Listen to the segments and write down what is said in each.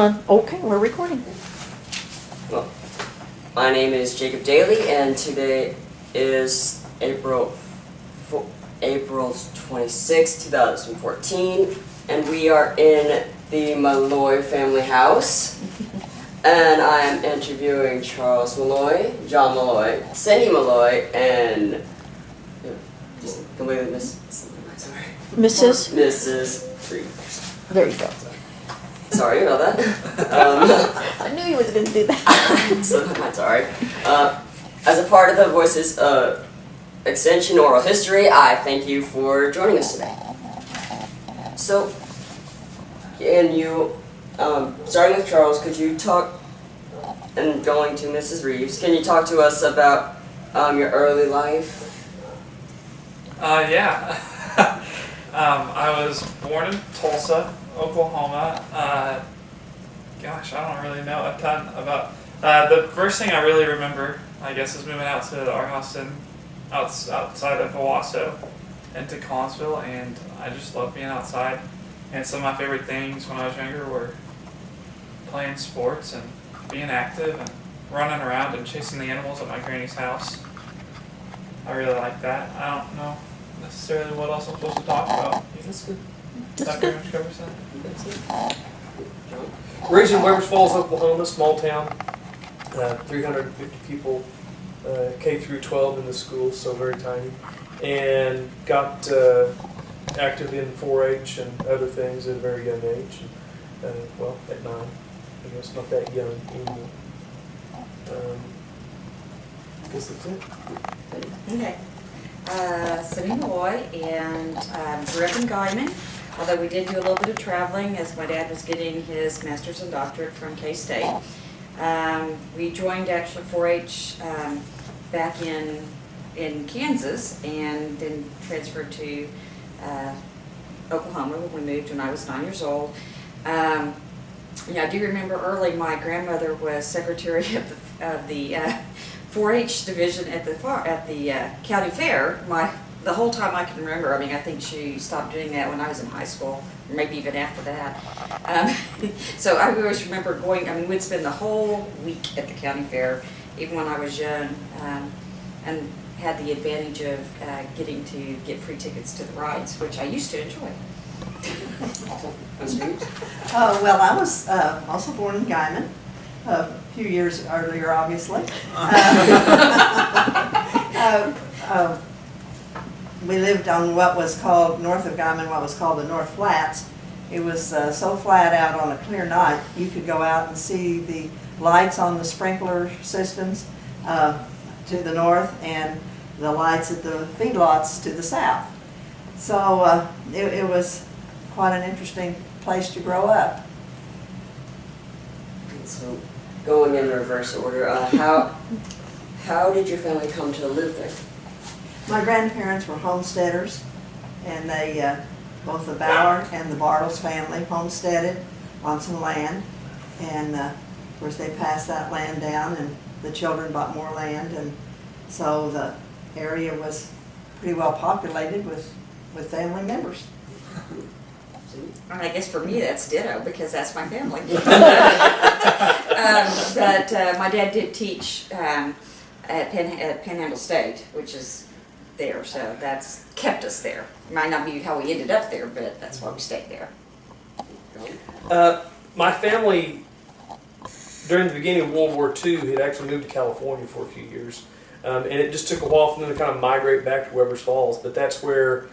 Okay, we're recording. Well, my name is Jacob Daly, and today is April 26, 2014, and we are in the Maloy family house. And I am interviewing Charles Maloy, John Maloy, Cindy Maloy, and just completely Mrs. There you go. Sorry about that. I knew you was going to do that. So I'm sorry. As a part of the Voices Extension Oral History, I thank you for joining us today. So, and you, starting with Charles, could you talk, and going to Mrs. Reeves, can you talk to us about your early life? Yeah. I was born in Tulsa, Oklahoma. Gosh, I don't really know a ton about. The first thing I really remember, I guess, is moving out to our house outside of Owasso into Collinsville, and I just loved being outside. And some of my favorite things when I was younger were playing sports and being active and running around and chasing the animals at my granny's house. I really like that. I don't know necessarily what else I'm supposed to talk about. That's good. That pretty much covers that. That's it. Raised in Webbers Falls, Oklahoma, small town, 350 people, K through 12 in the school, so very tiny, and got active in 4-H and other things at a very young age. Well, at 9, I guess not that young anymore. I guess that's it. Okay. Cindy Maloy, and grew up in Guyman, although we did do a little bit of traveling as my dad was getting his master's and doctorate from K-State. We joined actually 4-H back in Kansas, and then transferred to Oklahoma when we moved when I was 9 years old. I do remember early my grandmother was secretary of the 4-H division at the county fair. The whole time I can remember. I mean, I think she stopped doing that when I was in high school, or maybe even after that. So I always remember going. I mean, we'd spend the whole week at the county fair, even when I was young, and had the advantage of getting to get free tickets to the rides, which I used to enjoy. Well, I was also born in Guyman, a few years earlier, obviously. We lived on what was called, north of Guyman, what was called the North Flats. It was so flat out on a clear night, you could go out and see the lights on the sprinkler systems to the north and the lights at the feedlots to the south. So it was quite an interesting place to grow up. So, going in reverse order, how did your family come to live there? My grandparents were homesteaders, and they, both the Bauer and the Bartles family homesteaded on some land, and of course they passed that land down, and the children bought more land, and so the area was pretty well populated with family members. I guess for me that's ditto, because that's my family. But my dad did teach at Panhandle State, which is there, so that's kept us there. Might not be how we ended up there, but that's why we stayed there. My family, during the beginning of World War II, had actually moved to California for a few years. And it just took a while for them to kind of migrate back to Webbers Falls, but that's where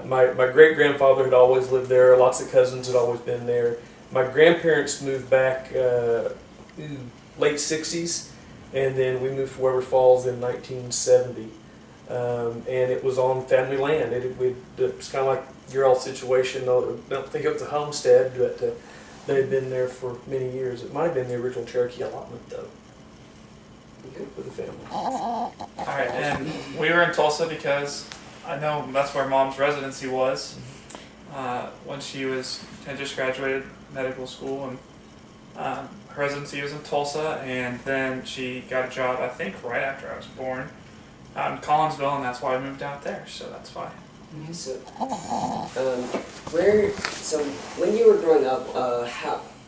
my great-grandfather had always lived there. Lots of cousins had always been there. My grandparents moved back late 60s, and then we moved to Webbers Falls in 1970. And it was on family land. It was kind of like your all situation. I don't think it was a homestead, but they had been there for many years. It might have been the original Cherokee allotment, though, for the family. All right, and we were in Tulsa because I know that's where Mom's residency was when she had just graduated medical school, and her residency was in Tulsa, and then she got a job, I think, right after I was born, out in Collinsville, and that's why I moved out there. So that's why. So when you were growing up,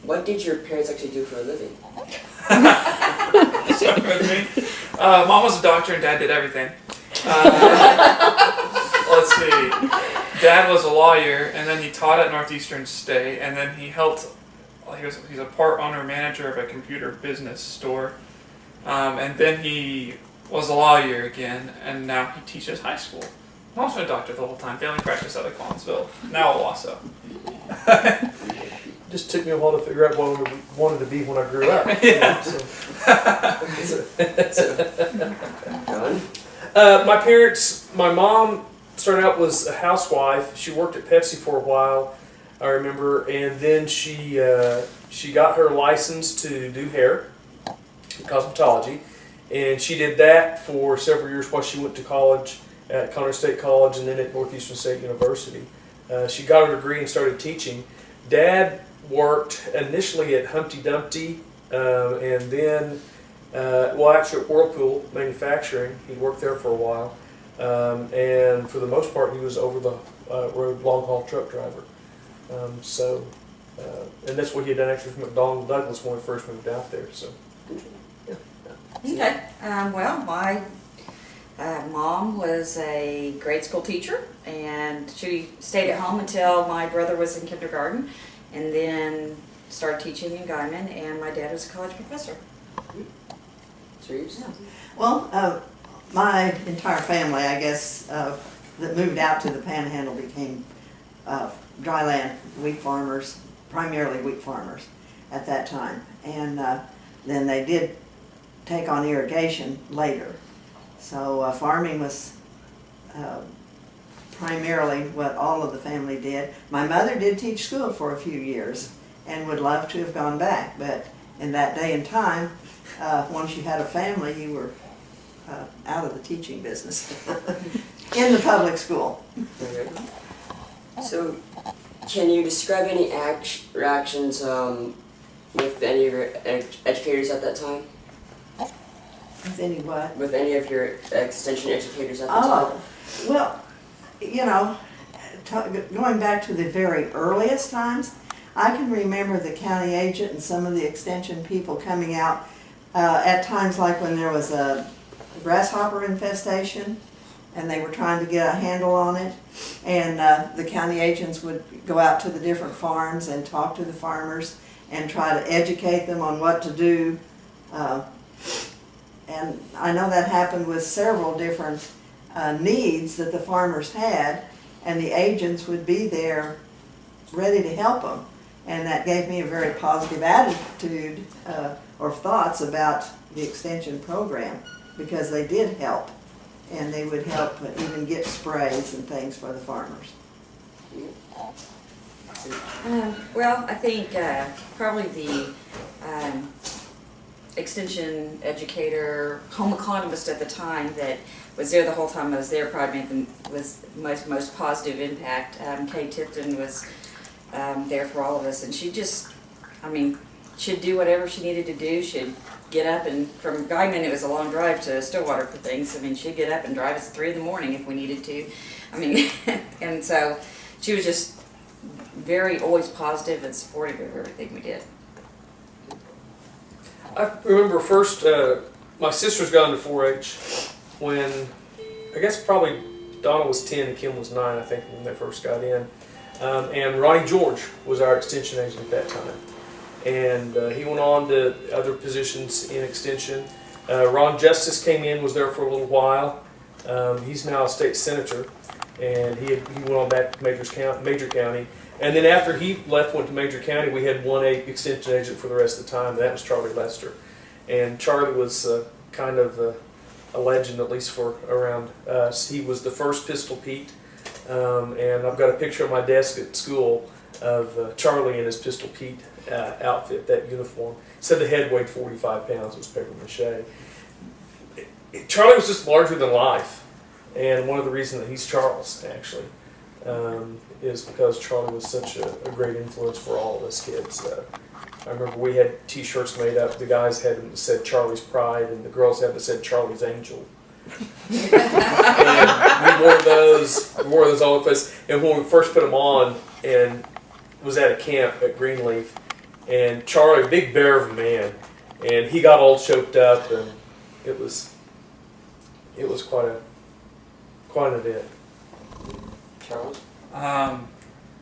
What did your parents actually do for a living? Start with me. Mom was a doctor and Dad did everything. Let's see. Dad was a lawyer, and then he taught at Northeastern State, and then he helped. He's a part owner manager of a computer business store, and then he was a lawyer again, and now he teaches high school. Mom's been a doctor the whole time. Family practice out of Collinsville. Now Owasso. Just took me a while to figure out what I wanted to be when I grew up. Yeah. John? My parents, my mom started out was a housewife. She worked at Pepsi for a while, I remember, and then she got her license to do hair, cosmetology, and she did that for several years while she went to college at Conner State College and then at Northeastern State University. She got her degree and started teaching. Dad worked initially at Humpty Dumpty and then, actually at Whirlpool Manufacturing. He worked there for a while. And for the most part, he was over the road long haul truck driver. And that's what he had done actually from McDonnell Douglas when we first moved out there. So, yeah. Okay. Well, my mom was a grade school teacher, and she stayed at home until my brother was in kindergarten, and then started teaching in Guyman, and my dad was a college professor. Trees? Well, my entire family, I guess, that moved out to the Panhandle became dryland wheat farmers, primarily wheat farmers at that time. And then they did take on irrigation later. So farming was primarily what all of the family did. My mother did teach school for a few years and would love to have gone back, but in that day and time, once you had a family, you were out of the teaching business in the public school. Okay. So, can you describe any reactions with any of your educators at that time? With any what? With any of your extension educators at the time? Oh, well, you know, going back to the very earliest times, I can remember the county agent and some of the extension people coming out at times like when there was a grasshopper infestation and they were trying to get a handle on it, and the county agents would go out to the different farms and talk to the farmers and try to educate them on what to do. And I know that happened with several different needs that the farmers had, and the agents would be there ready to help them. And that gave me a very positive attitude or thoughts about the extension program, because they did help, and they would help even get sprays and things for the farmers. Well, I think probably the extension educator, home economist at the time that was there the whole time I was there probably was most positive impact. Kay Tipton was there for all of us, and she just, I mean, she'd do whatever she needed to do. She'd get up, and from Guyman it was a long drive to Stillwater for things. I mean, she'd get up and drive us at 3 in the morning if we needed to. I mean, and so she was just very always positive and supportive of everything we did. I remember first, my sisters got into 4-H when, I guess probably Donna was 10 and Kim was 9, I think, when they first got in. And Ronnie George was our extension agent at that time. And he went on to other positions in extension. Ron Justice came in, was there for a little while. He's now a state senator, and he went on back to Major County. And then after he left, went to Major County, we had one extension agent for the rest of the time, and that was Charlie Lester. And Charlie was kind of a legend, at least for around us. He was the first Pistol Pete, and I've got a picture on my desk at school of Charlie in his Pistol Pete outfit, that uniform. It said the head weighed 45 pounds, it was paper mache. Charlie was just larger than life, and one of the reasons that he's Charles, actually, is because Charlie was such a great influence for all of us kids. I remember we had t-shirts made up. The guys had them that said Charlie's Pride, and the girls had that said Charlie's Angel. And we wore those all the place. And when we first put them on and was at a camp at Greenleaf, and Charlie, big bear of a man, and he got all choked up, and it was quite an event. Charles?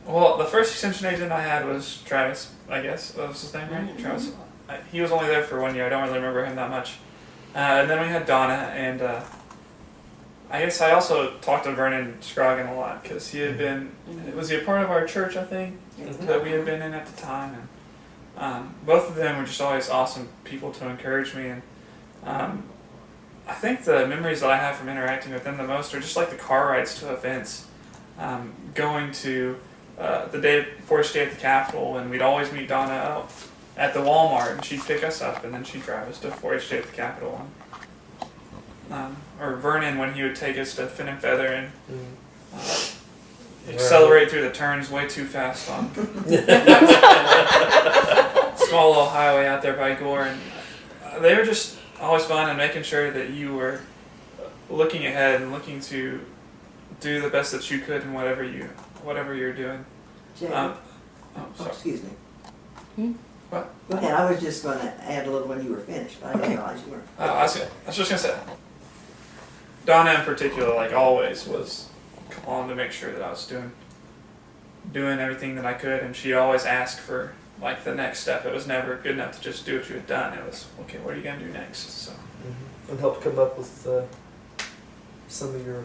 Well, the first extension agent I had was Travis, I guess. That was his name, right? Travis. He was only there for 1 year. I don't really remember him that much. And then we had Donna, and I guess I also talked to Vernon Scroggin a lot because he had been, was he a part of our church, I think, that we had been in at the time. And both of them were just always awesome people to encourage me. And I think the memories that I have from interacting with them the most are just like the car rides to events. Going to the day 4-H Day at the Capitol, and we'd always meet Donna out at the Walmart, and she'd pick us up, and then she'd drive us to 4-H Day at the Capitol. Or Vernon when he would take us to Fin and Feather and accelerate through the turns way too fast on small little highway out there by Gore. And they were just always fun and making sure that you were looking ahead and looking to do the best that you could in whatever you're doing. Jay, Sorry. excuse me. What? Go ahead. I was just going to add a little when you were finished, but I didn't realize you weren't. I was just gonna say, Donna in particular, like always, was calling to make sure that I was doing everything that I could, and she always asked for like the next step. It was never good enough to just do what you had done. It was, okay, what are you gonna do next? So. And help come up with some of your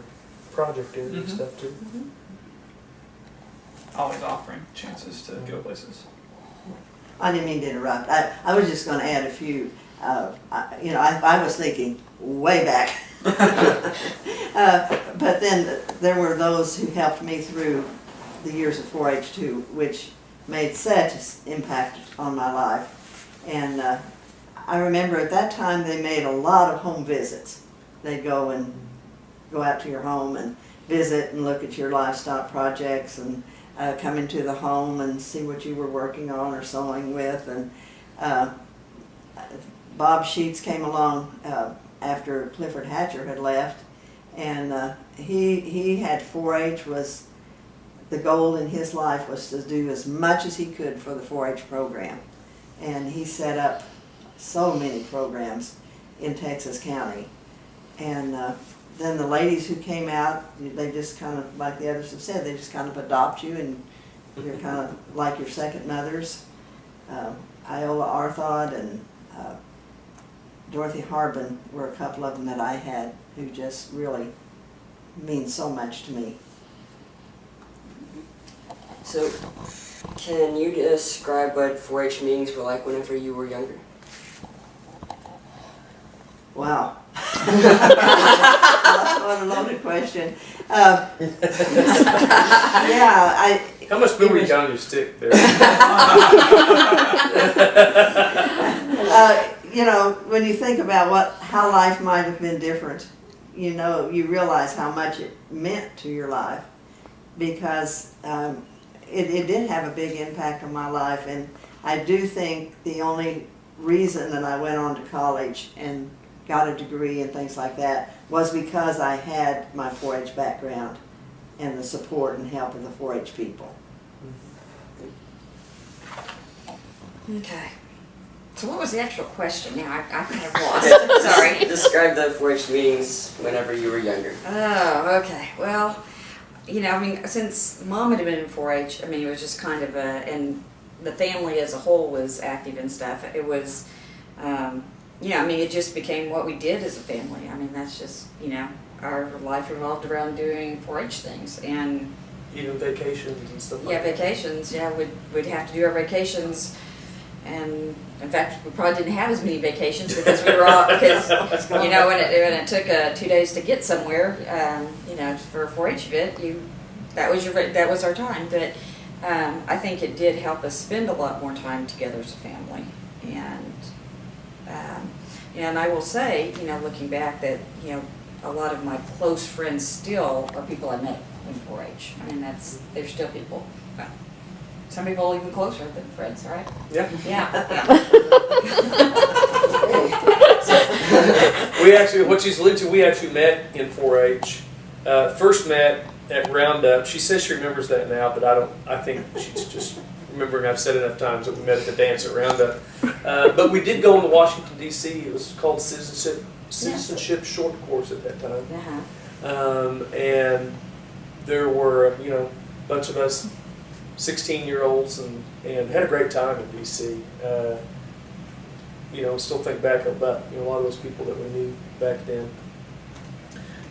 project areas and stuff too. Always offering chances to go places. I didn't mean to interrupt. I was just going to add a few. I was thinking way back. But then there were those who helped me through the years of 4-H too, which made such an impact on my life. And I remember at that time they made a lot of home visits. They'd go out to your home and visit and look at your livestock projects and come into the home and see what you were working on or sewing with. And Bob Sheets came along after Clifford Hatcher had left, and he had 4-H was the goal in his life was to do as much as he could for the 4-H program, and he set up so many programs in Texas County. And then the ladies who came out, they just kind of, like the others have said, they just kind of adopt you, and you're kind of like your second mothers. Iola Arthod and Dorothy Harbin were a couple of them that I had who just really mean so much to me. So, can you describe what 4-H meetings were like whenever you were younger? Wow. What a loaded question. How much food were you on your stick there? When you think about how life might have been different, you realize how much it meant to your life, because it did have a big impact on my life. And I do think the only reason that I went on to college and got a degree and things like that was because I had my 4-H background and the support and help of the 4-H people. Okay. So what was the actual question now? I kind of lost. Sorry. Describe the 4-H meetings whenever you were younger. Oh, okay. Well, since Mom had been in 4-H, it was just kind of and the family as a whole was active and stuff. It was, it just became what we did as a family. That's just, our life revolved around doing 4-H things. And even vacations and stuff like that. Yeah, vacations. Yeah, we'd have to do our vacations. And in fact, we probably didn't have as many vacations because we were all, when it took 2 days to get somewhere, for a 4-H event, that was our time. But I think it did help us spend a lot more time together as a family. And I will say, looking back, that a lot of my close friends still are people I met in 4-H. They're still people. Some people even closer than friends, right? Yeah. Yeah. We actually, what she's alluded to, we actually met in 4-H. First met at Roundup. She says she remembers that now, but I don't. I think she's just remembering I've said enough times that we met at the dance at Roundup. But we did go into Washington D.C. It was called Citizenship Short Course at that time, and there were a bunch of us 16-year-olds and had a great time in D.C. Still think back about a lot of those people that we knew back then.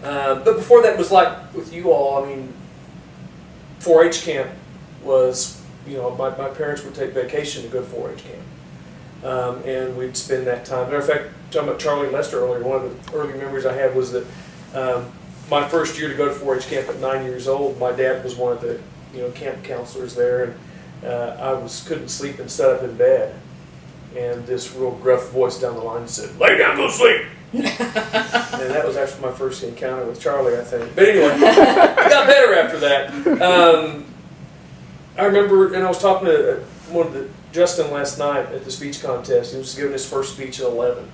But before that was like with you all. I mean, 4-H camp was, my parents would take vacation to go to 4-H camp, and we'd spend that time. Matter of fact, talking about Charlie and Lester earlier, one of the early memories I had was that my first year to go to 4-H camp at 9 years old, my dad was one of the camp counselors there, and I couldn't sleep and sat up in bed. And this real gruff voice down the line said, "Lay down, go to sleep." And that was actually my first encounter with Charlie, I think. But anyway, it got better after that. I remember, and I was talking to Justin last night at the speech contest. He was giving his first speech at 11.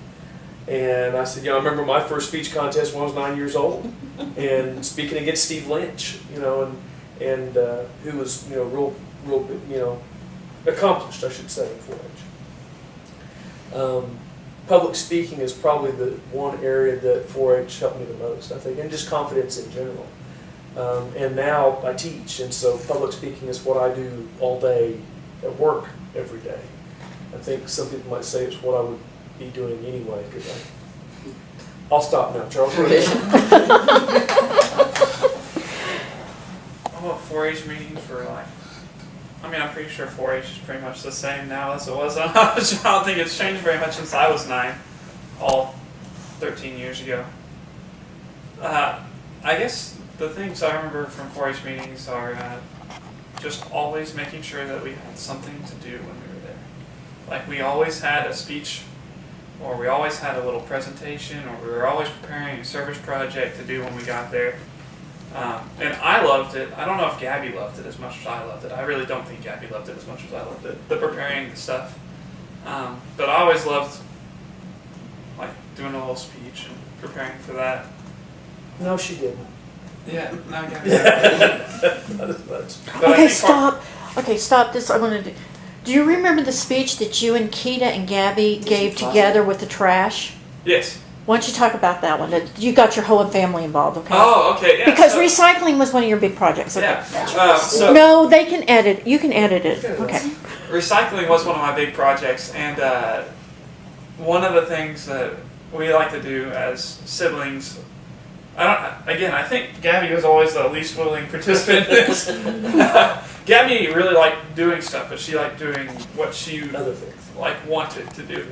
And I said, I remember my first speech contest when I was 9 years old, and speaking against Steve Lynch, and who was, real, accomplished, I should say, in 4-H. Public speaking is probably the one area that 4-H helped me the most, I think, and just confidence in general. And now I teach, and so public speaking is what I do all day at work every day. I think some people might say it's what I would be doing anyway. I'll stop now, Charles. I'm at 4-H meetings for I'm pretty sure 4-H is pretty much the same now as it was when I was. I don't think it's changed very much since I was 9, all 13 years ago. I guess the things I remember from 4-H meetings are just always making sure that we had something to do when we were there. Like we always had a speech, or we always had a little presentation, or we were always preparing a service project to do when we got there. And I loved it. I don't know if Gabby loved it as much as I loved it. I really don't think Gabby loved it as much as I loved it. The preparing the stuff. But I always loved doing a little speech and preparing for that. No, she didn't. Yeah, no, Gabby. Not as much. Okay, stop. Okay, stop this. I want to do you remember the speech that you and Keita and Gabby gave together with the trash? Yes. Why don't you talk about that one? You got your whole family involved, okay? Oh, okay. Yeah, because recycling was one of your big projects. Okay. Yeah. No, they can edit. You can edit it. Okay. Recycling was one of my big projects, and one of the things that we like to do as siblings. I think Gabby was always the least willing participant in this. Gabby really liked doing stuff, but she liked doing what she wanted to do.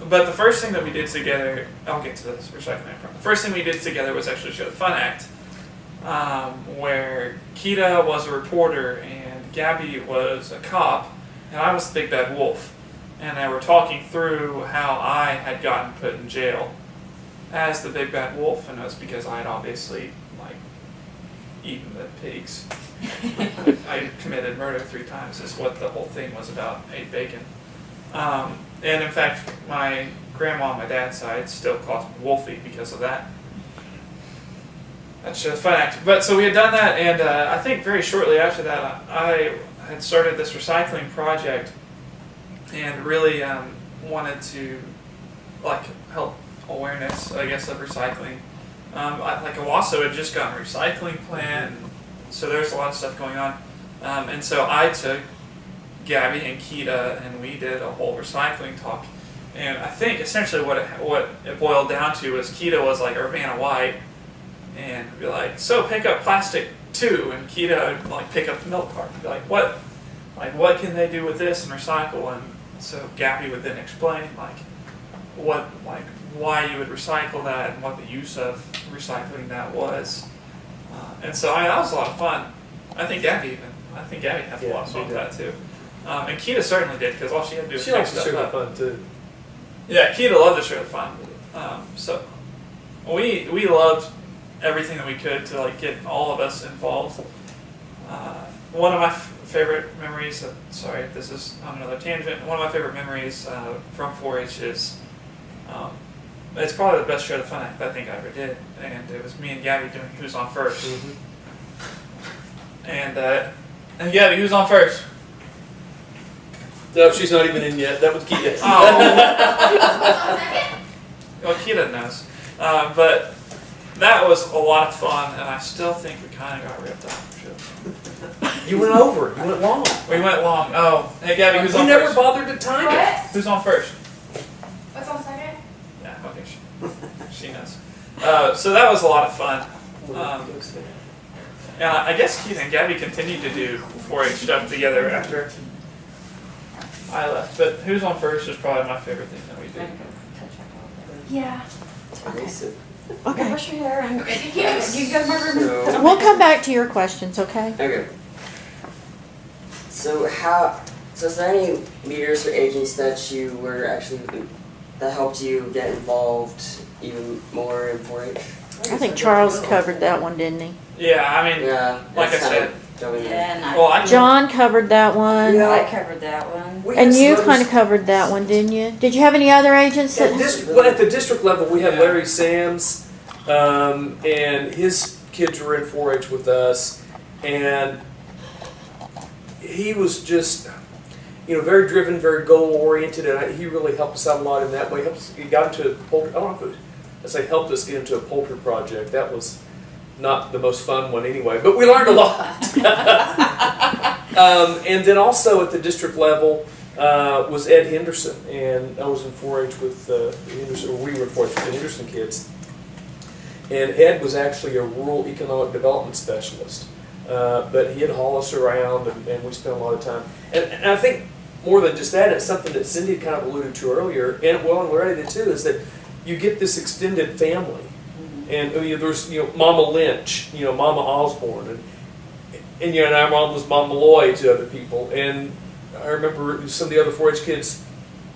But the first thing that we did together, I'll get to this recycling part. The first thing we did together was actually show the Fun Act, where Keita was a reporter and Gabby was a cop, and I was the big bad wolf. And they were talking through how I had gotten put in jail as the big bad wolf, and it was because I had obviously eaten the pigs. I committed murder 3 times is what the whole thing was about. Ate bacon. And in fact, my grandma on my dad's side still calls me Wolfie because of that. That's just a fun act. But so we had done that, and I think very shortly after that, I had started this recycling project, and really wanted to help awareness, I guess, of recycling. Owasso had just gotten a recycling plan, so there's a lot of stuff going on. And so I took Gabby and Keita, and we did a whole recycling talk. And I think essentially what it boiled down to was Keita was like Urbana White, and be like, so pick up plastic too, and Keita would pick up the milk carton and be like, what can they do with this and recycle? And so Gabby would then explain why you would recycle that and what the use of recycling that was. And so that was a lot of fun. I think Gabby had a lot of fun with that too. And Keita certainly did, because all she had to do was pick stuff up. She likes to share the fun too. Yeah, Keita loved to share the fun. So we loved everything that we could to get all of us involved. One of my favorite memories, sorry, this is on another tangent, one of my favorite memories from 4-H is it's probably the best show of fun act I think I ever did, and it was me and Gabby doing Who's on First. And Gabby, who's on first? No, she's not even in yet. That was Keita. Oh. Well, Keita knows. But that was a lot of fun, and I still think we kind of got ripped off. You went over. You went long. We went long. Oh, hey Gabby, who's on You never first? bothered to time it. Who's on first? What's on second? Yeah, okay, she knows. So that was a lot of fun. And I guess Keith and Gabby continued to do 4-H stuff together after I left. But Who's on First is probably my favorite thing that we do. Yeah. Okay. Okay. Brush your hair and Thank you go to my room. So, We'll come back to your questions, okay? okay. So is there any leaders or agents that you were actually, that helped you get involved even more in 4-H? I think Charles covered that one, didn't he? Yeah, I mean, Yeah. like I it's said, jumping in. Yeah, and well, I John covered that one. Yeah. I covered that one. We And had you some kind of others- covered that one, didn't you? Did you have any other agents At, that... well, at the district level, we had Yeah. Larry Sams, and his kids were in 4-H with us, and he was just, very driven, very goal-oriented, and he really helped us out a lot in that way. He got into poultry, I don't know if I say helped us get into a poultry project. That was not the most fun one anyway, but we learned a lot. And then also at the district level was Ed Henderson, and I was in 4-H with Henderson, or we were in 4-H with the Henderson kids. And Ed was actually a rural economic development specialist, but he'd haul us around, and we spent a lot of time. And I think more than just that, it's something that Cindy kind of alluded to earlier, and Loretta did too, is that you get this extended family. And there's Mama Lynch, Mama Osborne, and our mom was Mom Maloy to other people. And I remember some of the other 4-H kids,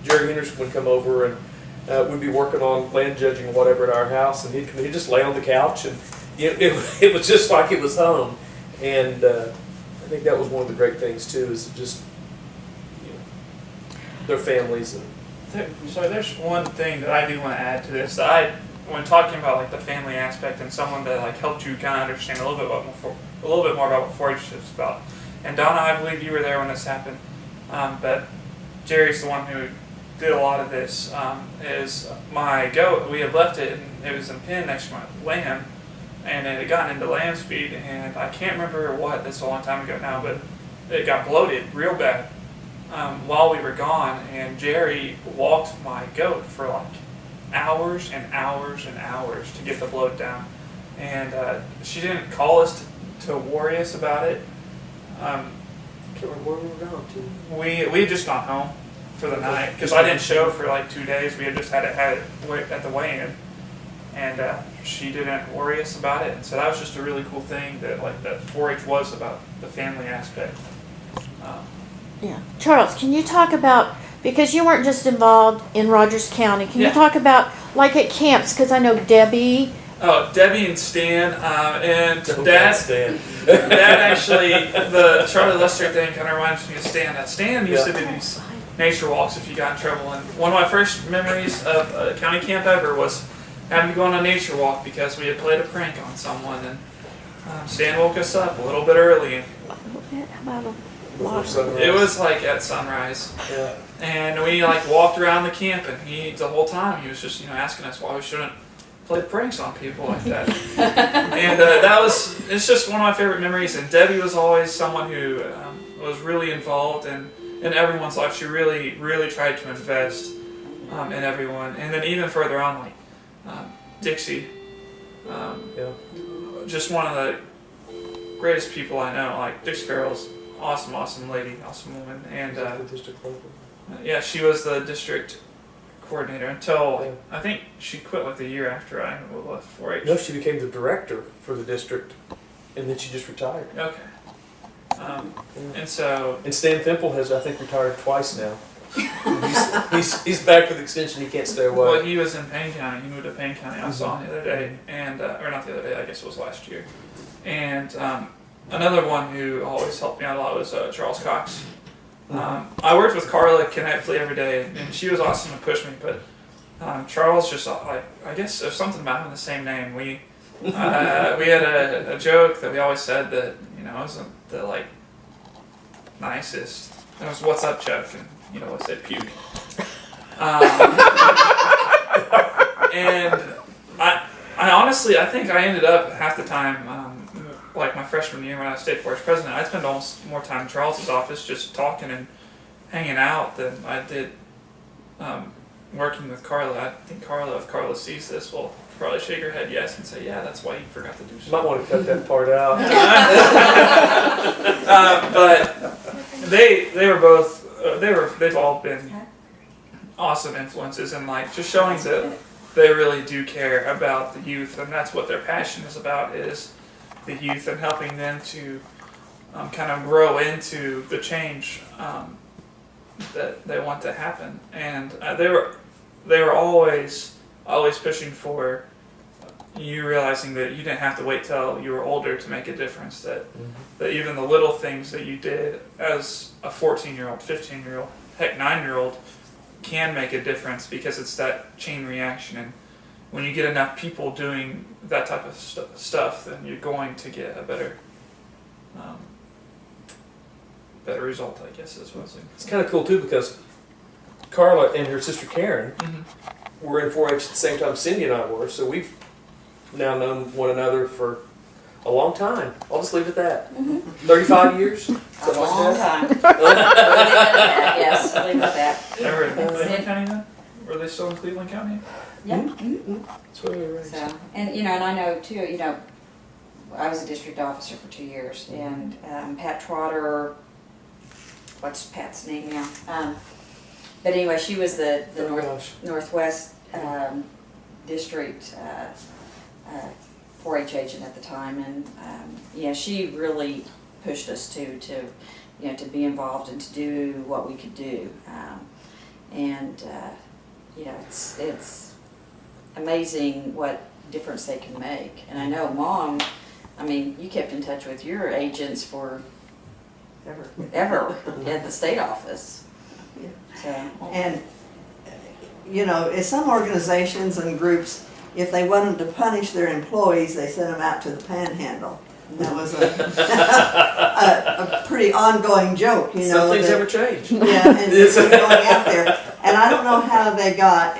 Jerry Henderson would come over and we'd be working on land judging or whatever at our house, and he'd just lay on the couch, and it was just like it was home. And I think that was one of the great things too, is just their families. And So there's one thing that I do want to add to this. When talking about like the family aspect and someone that like helped you kind of understand a little bit more about what 4-H is about. And Donna, I believe you were there when this happened, but Jerry's the one who did a lot of this. Is my goat? We had left it, and it was in a pen next to my lamb, and it had gotten into lamb's feed, and I can't remember what. That's a long time ago now, but it got bloated real bad while we were gone, and Jerry walked my goat for like hours and hours and hours to get the bloat down, and she didn't call us to worry us about it. I can't remember where we were going to. We had just gone home for the night because I didn't show for like 2 days. We had just had it at the weigh-in, and she didn't worry us about it. And so that was just a really cool thing that 4-H was about the family aspect. Yeah. Charles, can you talk about, because you weren't just involved in Rogers County, can you Yeah. talk about, like at camps, because I know Debbie... Oh, Debbie and Stan, and Oh, Dad. Stan. Dad actually, the Charlie Lester thing kind of reminds me of Stan. Stan used to do these nature walks if you got in trouble. And one of my first memories of a county camp ever was having to go on a nature walk because we had played a prank on someone. And Stan woke us up a little bit early. And How about a Before lot? sunrise. it was like at sunrise. Yeah. And we walked around the camp, and the whole time he was just asking us why we shouldn't play pranks on people like that. And it's just one of my favorite memories. And Debbie was always someone who was really involved in everyone's life. She really, really tried to invest in everyone. And then even further on, like Dixie, just one of the greatest people I know. Like Dixie Farrell's awesome, awesome lady, awesome woman. And The district level. yeah, she was the district coordinator until I think she quit like the year after I left 4-H. No, she became the director for the district, and then she just retired. Okay. And so And Stan Thimple has, I think, retired twice now. he's back for the extension. He can't stay away. well, he was in Payne County. He moved to Payne County. I saw him the other day, and or not the other day. I guess it was last year. And another one who always helped me out a lot was Charles Cox. I worked with Carla connectedly every day, and she was awesome to push me. But Charles just like, I guess there's something about having the same name. We had a joke that we always said that, you know, wasn't the like nicest. It was "What's up, Chuck?" and you know, I said puke. And I honestly, I think I ended up half the time, like my freshman year when I was state forest president, I'd spend almost more time in Charles's office just talking and hanging out than I did working with Carla. I think Carla, if Carla sees this, will probably shake her head yes and say, yeah, that's why you forgot to do something. Might want to cut that part out. But they were both, they've all been awesome influences, and like just showing that they really do care about the youth, and that's what their passion is about, is the youth and helping them to kind of grow into the change that they want to happen. And they were always pushing for you realizing that you didn't have to wait till you were older to make a difference, that even the little things that you did as a 14-year-old, 15-year-old, heck 9-year-old can make a difference, because it's that chain reaction. And when you get enough people doing that type of stuff, then you're going to get a better result, I guess is what I was saying. It's kind of cool too, because Carla and her sister Karen were in 4-H at the same time Cindy and I were, so we've now known one another for a long time. I'll just leave it at that. 35 years? A Something long like that. time. Yes, leave it at that. They were in Cleveland County then? Were they still in Cleveland County? Yeah. That's where we were raised. So, and you know, and I know too, you know, I was a district officer for 2 years, and Pat Trotter, what's Pat's name now? But anyway, she was the Northwest district 4-H agent at the time, and yeah, she really pushed us to you know, to be involved and to do what we could do, and you know, it's amazing what difference they can make. And I know Mom, I mean, you kept in touch with your agents for ever at the state office. So, And, you know, in some organizations and groups, if they wanted to punish their employees, they sent them out to the panhandle. That was a pretty ongoing joke, you know. Some things never change. Yeah, and going out there. And I don't know how they got,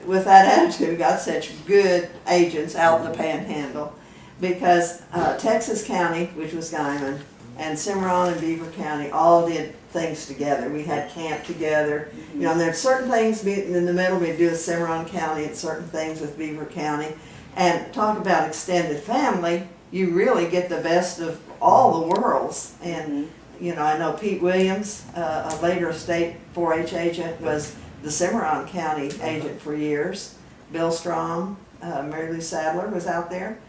with that attitude, got such good agents out in the panhandle. Because Texas County, which was Guyman, and Cimarron and Beaver County all did things together. We had camp together. You know, and there's certain things in the middle we do with Cimarron County and certain things with Beaver County. And talk about extended family, you really get the best of all the worlds. And, you know, I know Pete Williams, a later state 4-H agent, was the Cimarron County agent for years. Bill Strom, Mary Lou Sadler was out there.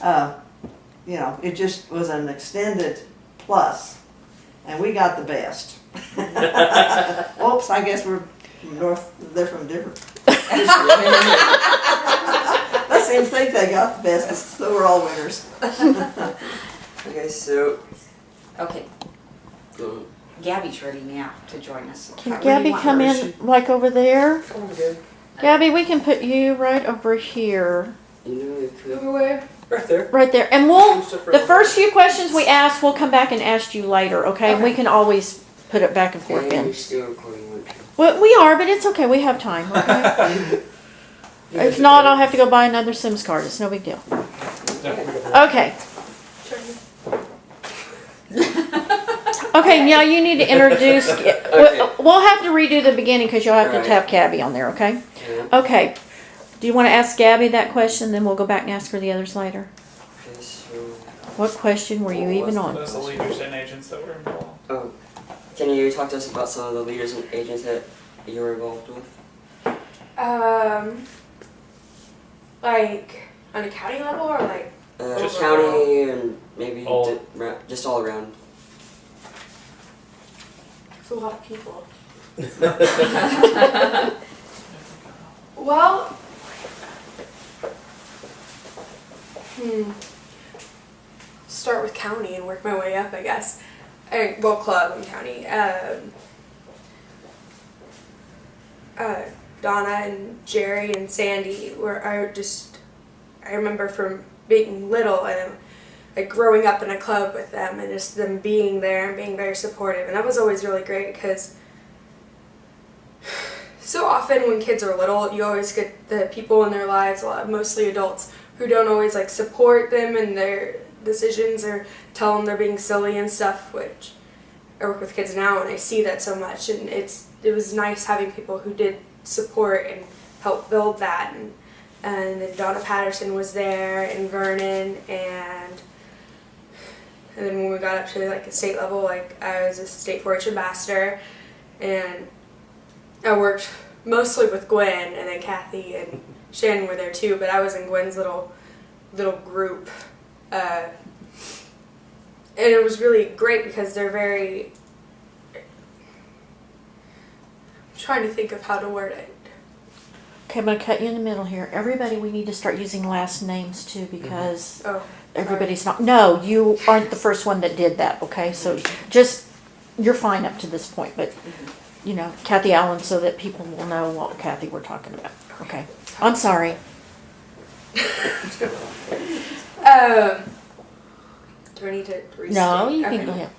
You know, it just was an extended plus, and we got the best. Oops, I guess we're from they're from different. They seem to think they got the best, so we're all winners. Okay, so okay, Gabby's ready now to join us. Can What do you Gabby want come her? in like over there? Come on, Gabby. Gabby, we can put you right over here. you know, it could. Everywhere. Right there. Right there. And the first few questions we ask, we'll come back and ask you later, okay? And we can always put it back and forth And in. you're still recording, aren't you? Well, we are, but it's okay. We have time, okay? If not, I'll have to go buy another Sims card. It's no big deal. Okay. Okay, now you need to introduce. We'll have to redo the beginning because you'll have to have Gabby on there, okay? Yeah. Okay. Do you want to ask Gabby that question, then we'll go back and ask her the others later? Okay, so What question were you even on? Those are the leaders and agents that were involved. oh, can you talk to us about some of the leaders and agents that you were involved with? Like on a county level or like Just County and maybe All. just all around. it's a lot of people. Well, start with county and work my way up, I guess. Well, club and county. Donna and Jerry and Sandy, where I remember from being little and like growing up in a club with them and just them being there and being very supportive. And that was always really great because so often when kids are little, you always get the people in their lives, mostly adults, who don't always like support them in their decisions or tell them they're being silly and stuff, which I work with kids now and I see that so much, and it was nice having people who did support and help build that, and then Donna Patterson was there, and Vernon, and then when we got up to like a state level, like I was a state 4-H ambassador, and I worked mostly with Gwen, and then Kathy and Shannon were there too, but I was in Gwen's little group, and it was really great because they're very, I'm trying to think of how to word it. Okay, I'm going to cut you in the middle here. Everybody, we need to start using last names too because everybody's not. No, you aren't the first one that did that, okay? So just, you're fine up to this point, but, you know, Kathy Allen, so that people will know what Kathy we're talking about. Okay. I'm sorry. Do I need to restate? No, you can go ahead.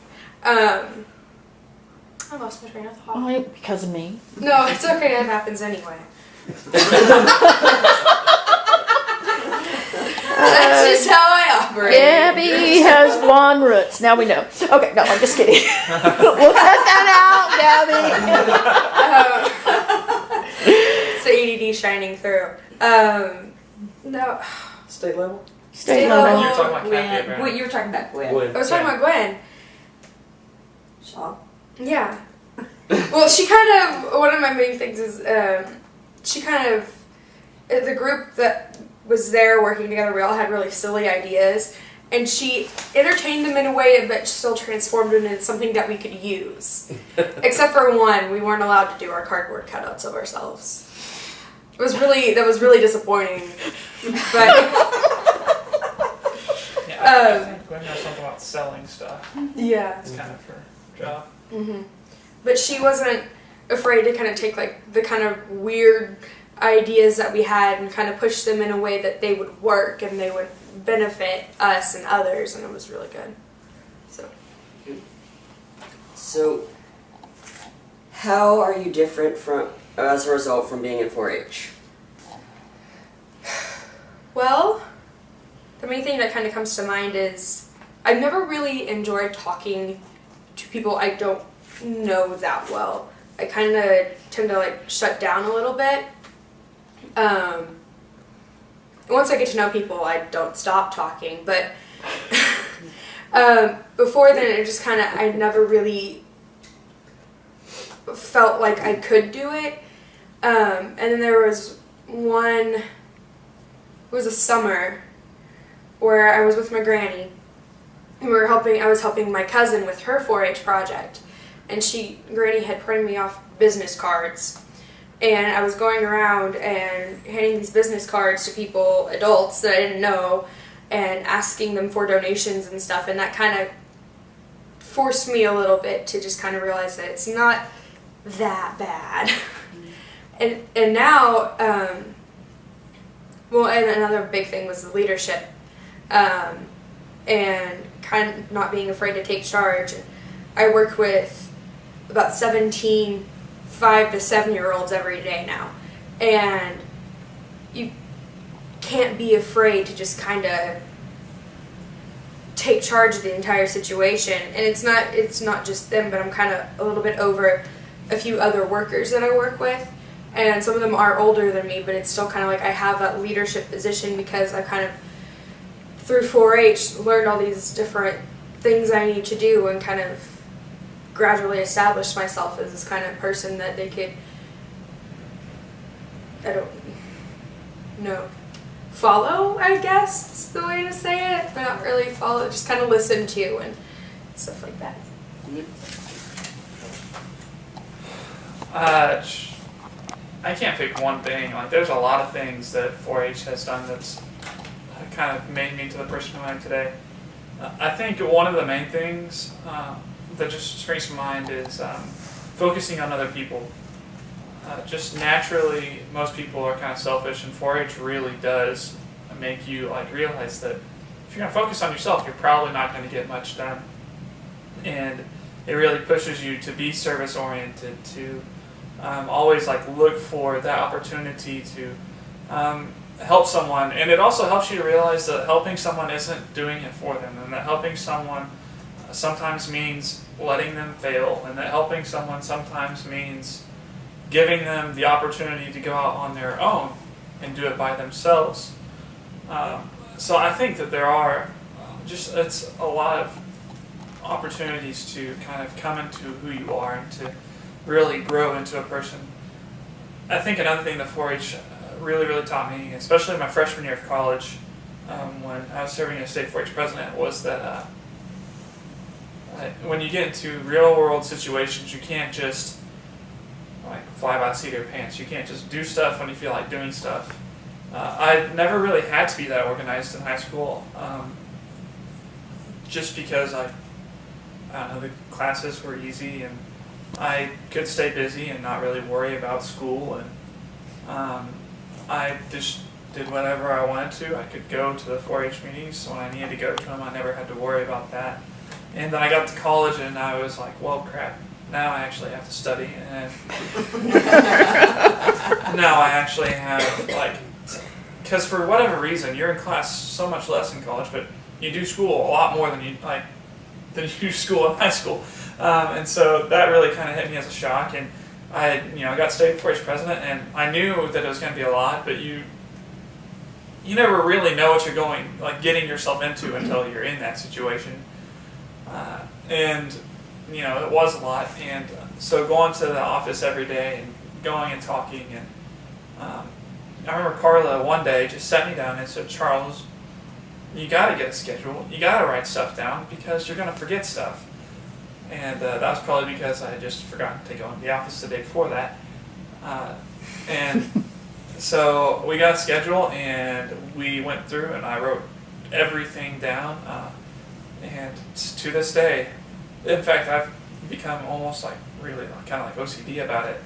I lost my train of thought. Oh, because of me. No, it's okay. It happens anyway. That's just how I operate. Gabby has blonde roots. Now we know. Okay, no, I'm just kidding. We'll cut that out, Gabby. It's the ADD shining through. No. State level? State You level. were talking about Kathy Gwen. Abraham. You were talking about Gwen. Gwen. I was talking about Gwen. Shaw. Yeah. Well, she kind of, one of my main things is, she kind of, the group that was there working together, we all had really silly ideas, and she entertained them in a way but still transformed them into something that we could use. Except for one, we weren't allowed to do our cardboard cutouts of ourselves. That was really disappointing. But Yeah, I think Gwen knows something about selling stuff. yeah. It's kind of her job. hmm But she wasn't afraid to kind of take like the kind of weird ideas that we had and kind of push them in a way that they would work and they would benefit us and others, and it was really good. So, how are you different from, as a result, from being in 4-H? Well, the main thing that kind of comes to mind is I've never really enjoyed talking to people I don't know that well. I kind of tend to like shut down a little bit. Once I get to know people, I don't stop talking, but before then it just kind of, I never really felt like I could do it. And then there was it was a summer where I was with my granny, and I was helping my cousin with her 4-H project, and Granny had printed me off business cards, and I was going around and handing these business cards to people, adults that I didn't know, and asking them for donations and stuff, and that kind of forced me a little bit to just kind of realize that it's not that bad. And now, and another big thing was the leadership, and kind of not being afraid to take charge. I work with about 17 5 to 7-year-olds every day now, and you can't be afraid to just kind of take charge of the entire situation. And it's not just them, but I'm kind of a little bit over a few other workers that I work with, and some of them are older than me, but it's still kind of like I have that leadership position because I kind of, through 4-H, learned all these different things I need to do and kind of gradually established myself as this kind of person that they could, I don't know, follow, I guess is the way to say it, but not really follow, just kind of listen to and stuff like that. I can't pick one thing. Like, there's a lot of things that 4-H has done that's kind of made me to the person I am today. I think one of the main things that just springs to mind is focusing on other people. just naturally, most people are kind of selfish, and 4-H really does make you like realize that if you're going to focus on yourself, you're probably not going to get much done. And it really pushes you to be service oriented, to always like look for that opportunity to help someone. And it also helps you to realize that helping someone isn't doing it for them, and that helping someone sometimes means letting them fail, and that helping someone sometimes means giving them the opportunity to go out on their own and do it by themselves. So I think that there are it's a lot of opportunities to kind of come into who you are and to really grow into a person. I think another thing that 4-H really taught me, especially my freshman year of college, when I was serving as state 4-H president, was that when you get into real world situations, you can't just like fly by the seat of your pants. You can't just do stuff when you feel like doing stuff. I never really had to be that organized in high school, just because I don't know, the classes were easy and I could stay busy and not really worry about school, and I just did whatever I wanted to. I could go to the 4-H meetings when I needed to go to them. I never had to worry about that. And then I got to college and I was like, well, crap, now I actually have to study, and now I actually have because for whatever reason, you're in class so much less in college, but you do school a lot more than you do school in high school. And so that really kind of hit me as a shock. And I got state 4-H president, and I knew that it was going to be a lot, but you never really know what you're getting yourself into until you're in that situation. And it was a lot. And so going to the office every day and going and talking, and I remember Carla one day just sat me down and said, Charles, you got to get a schedule. You got to write stuff down because you're going to forget stuff. And that was probably because I had just forgotten to go into the office the day before that. And so we got a schedule and we went through and I wrote everything down. And to this day, in fact, I've become almost really kind of like OCD about it.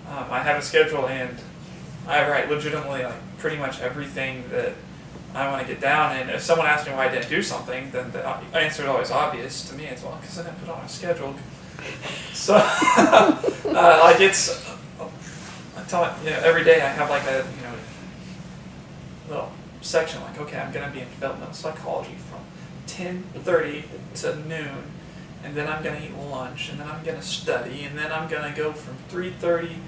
I have a schedule and I write legitimately pretty much everything that I want to get down. And if someone asks me why I didn't do something, then the answer is always obvious to me. It's because I didn't put it on my schedule. So it's I tell it every day I have a little section okay, I'm going to be in developmental psychology from 10:30 to noon, and then I'm going to eat lunch, and then I'm going to study, and then I'm going to go from 3:30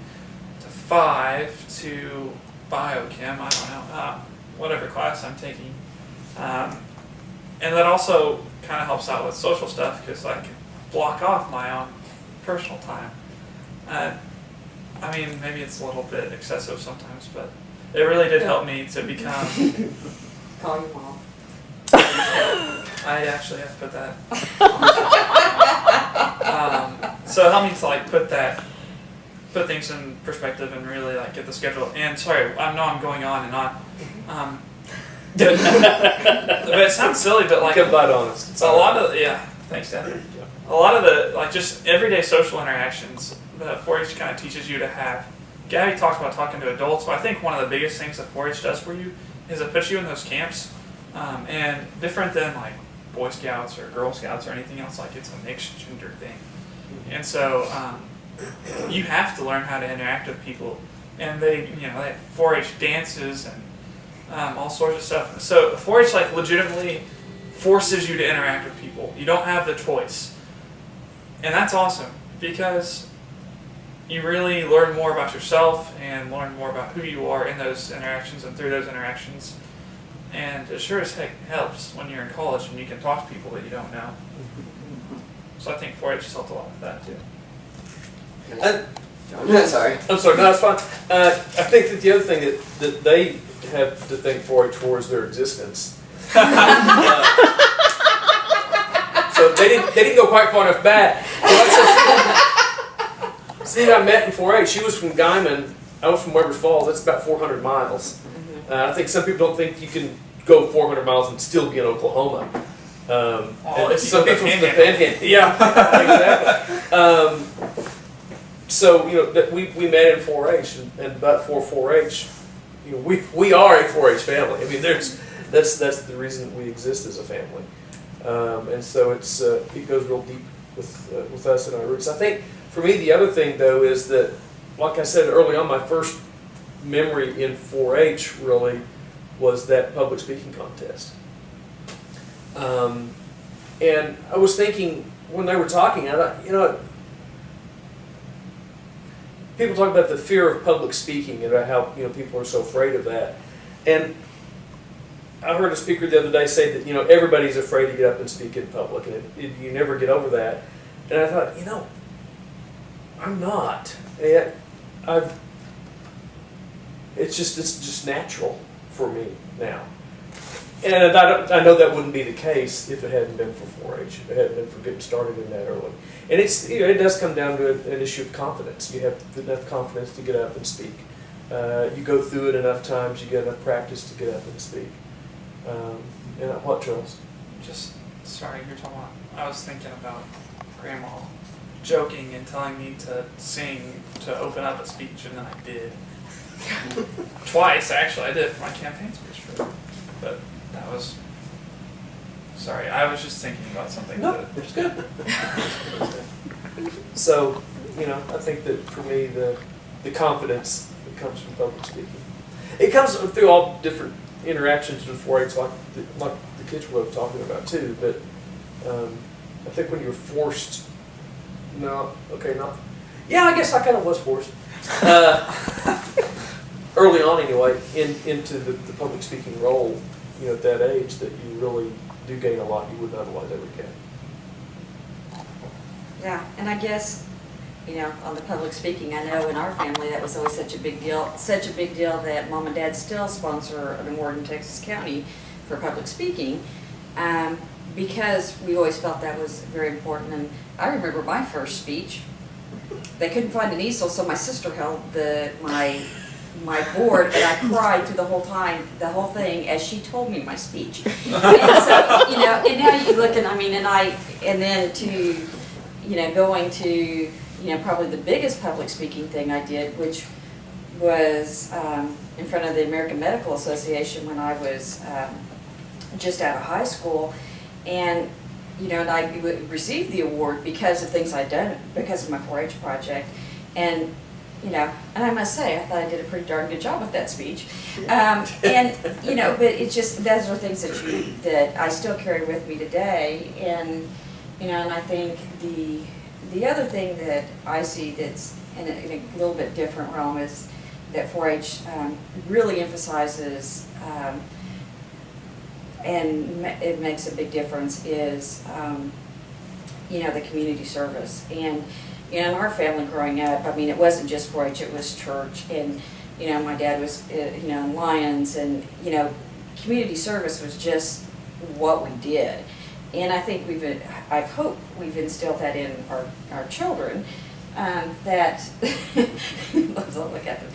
to 5 to biochem, I don't know, whatever class I'm taking. And that also kind of helps out with social stuff because I can block off my own personal time. I mean, maybe it's a little bit excessive sometimes, but it really did help me to become... Call your mom. I actually have to put that. So it helped me to put things in perspective and really get the schedule. And sorry, I know I'm going on and on. But it sounds silly, but Come by honest. It's a lot of thanks, Dad. A lot of the just everyday social interactions that 4-H kind of teaches you to have. Gabby talked about talking to adults, but I think one of the biggest things that 4-H does for you is it puts you in those camps. And different than Boy Scouts or Girl Scouts or anything else, it's a mixed gender thing. And so you have to learn how to interact with people. And they have 4-H dances and all sorts of stuff. So 4-H legitimately forces you to interact with people. You don't have the choice. And that's awesome because you really learn more about yourself and learn more about who you are in those interactions and through those interactions. And it sure as heck helps when you're in college and you can talk to people that you don't know. So I think 4-H has helped a lot with that too. Sorry. I'm sorry, no, that's fine. I think that the other thing that they have to thank 4-H for is their existence. So they didn't go quite far enough back. Steve I met in 4-H. She was from Guyman. I was from Weber's Falls. That's about 400 miles. I think some people don't think you can go 400 miles and still be in Oklahoma. Some people from the Panhandle. Yeah, exactly. so that we met in 4-H, and but for 4-H, we are a 4-H family. I mean, that's the reason we exist as a family, and so it goes real deep with us and our roots. I think for me the other thing though is that, like I said early on, my first memory in 4-H really was that public speaking contest, and I was thinking when they were talking, I thought, people talk about the fear of public speaking and about how people are so afraid of that. And I heard a speaker the other day say that everybody's afraid to get up and speak in public, and you never get over that. And I thought, I'm not. It's just natural for me now. And I know that wouldn't be the case if it hadn't been for 4-H, if it hadn't been for getting started in that early. And it does come down to an issue of confidence. You have enough confidence to get up and speak. You go through it enough times, you get enough practice to get up and speak. And what, Charles? Just, sorry, you're talking about, I was thinking about Grandma joking and telling me to sing to open up a speech, and then I did. Twice, actually. I did it for my campaign speech for it. But that was, sorry, I was just thinking about something. No, it's good. So, I think that for me, the confidence that comes from public speaking, it comes through all different interactions with 4-H, like the kids were both talking about too. But I think when you're forced, I guess I kind of was forced. Early on, anyway, into the public speaking role, at that age, that you really do gain a lot you wouldn't otherwise ever get. Yeah, and I guess, on the public speaking, I know in our family that was always such a big deal that Mom and Dad still sponsor an award in Texas County for public speaking, because we always felt that was very important. And I remember my first speech. They couldn't find an easel, so my sister held my board, and I cried through the whole thing, as she told me my speech. And so, and now you look and then to, going to, probably the biggest public speaking thing I did, which was in front of the American Medical Association when I was just out of high school, and and I received the award because of things I'd done, because of my 4-H project, and and I must say, I thought I did a pretty darn good job with that speech. And but it's just, those are things that I still carry with me today. And and I think the other thing that I see that's in a little bit different realm is that 4-H really emphasizes, and it makes a big difference, is the community service. And in our family growing up, it wasn't just 4-H, it was church, and my dad was in Lions, and community service was just what we did. And I think I hope we've instilled that in our children, that let's all look at them,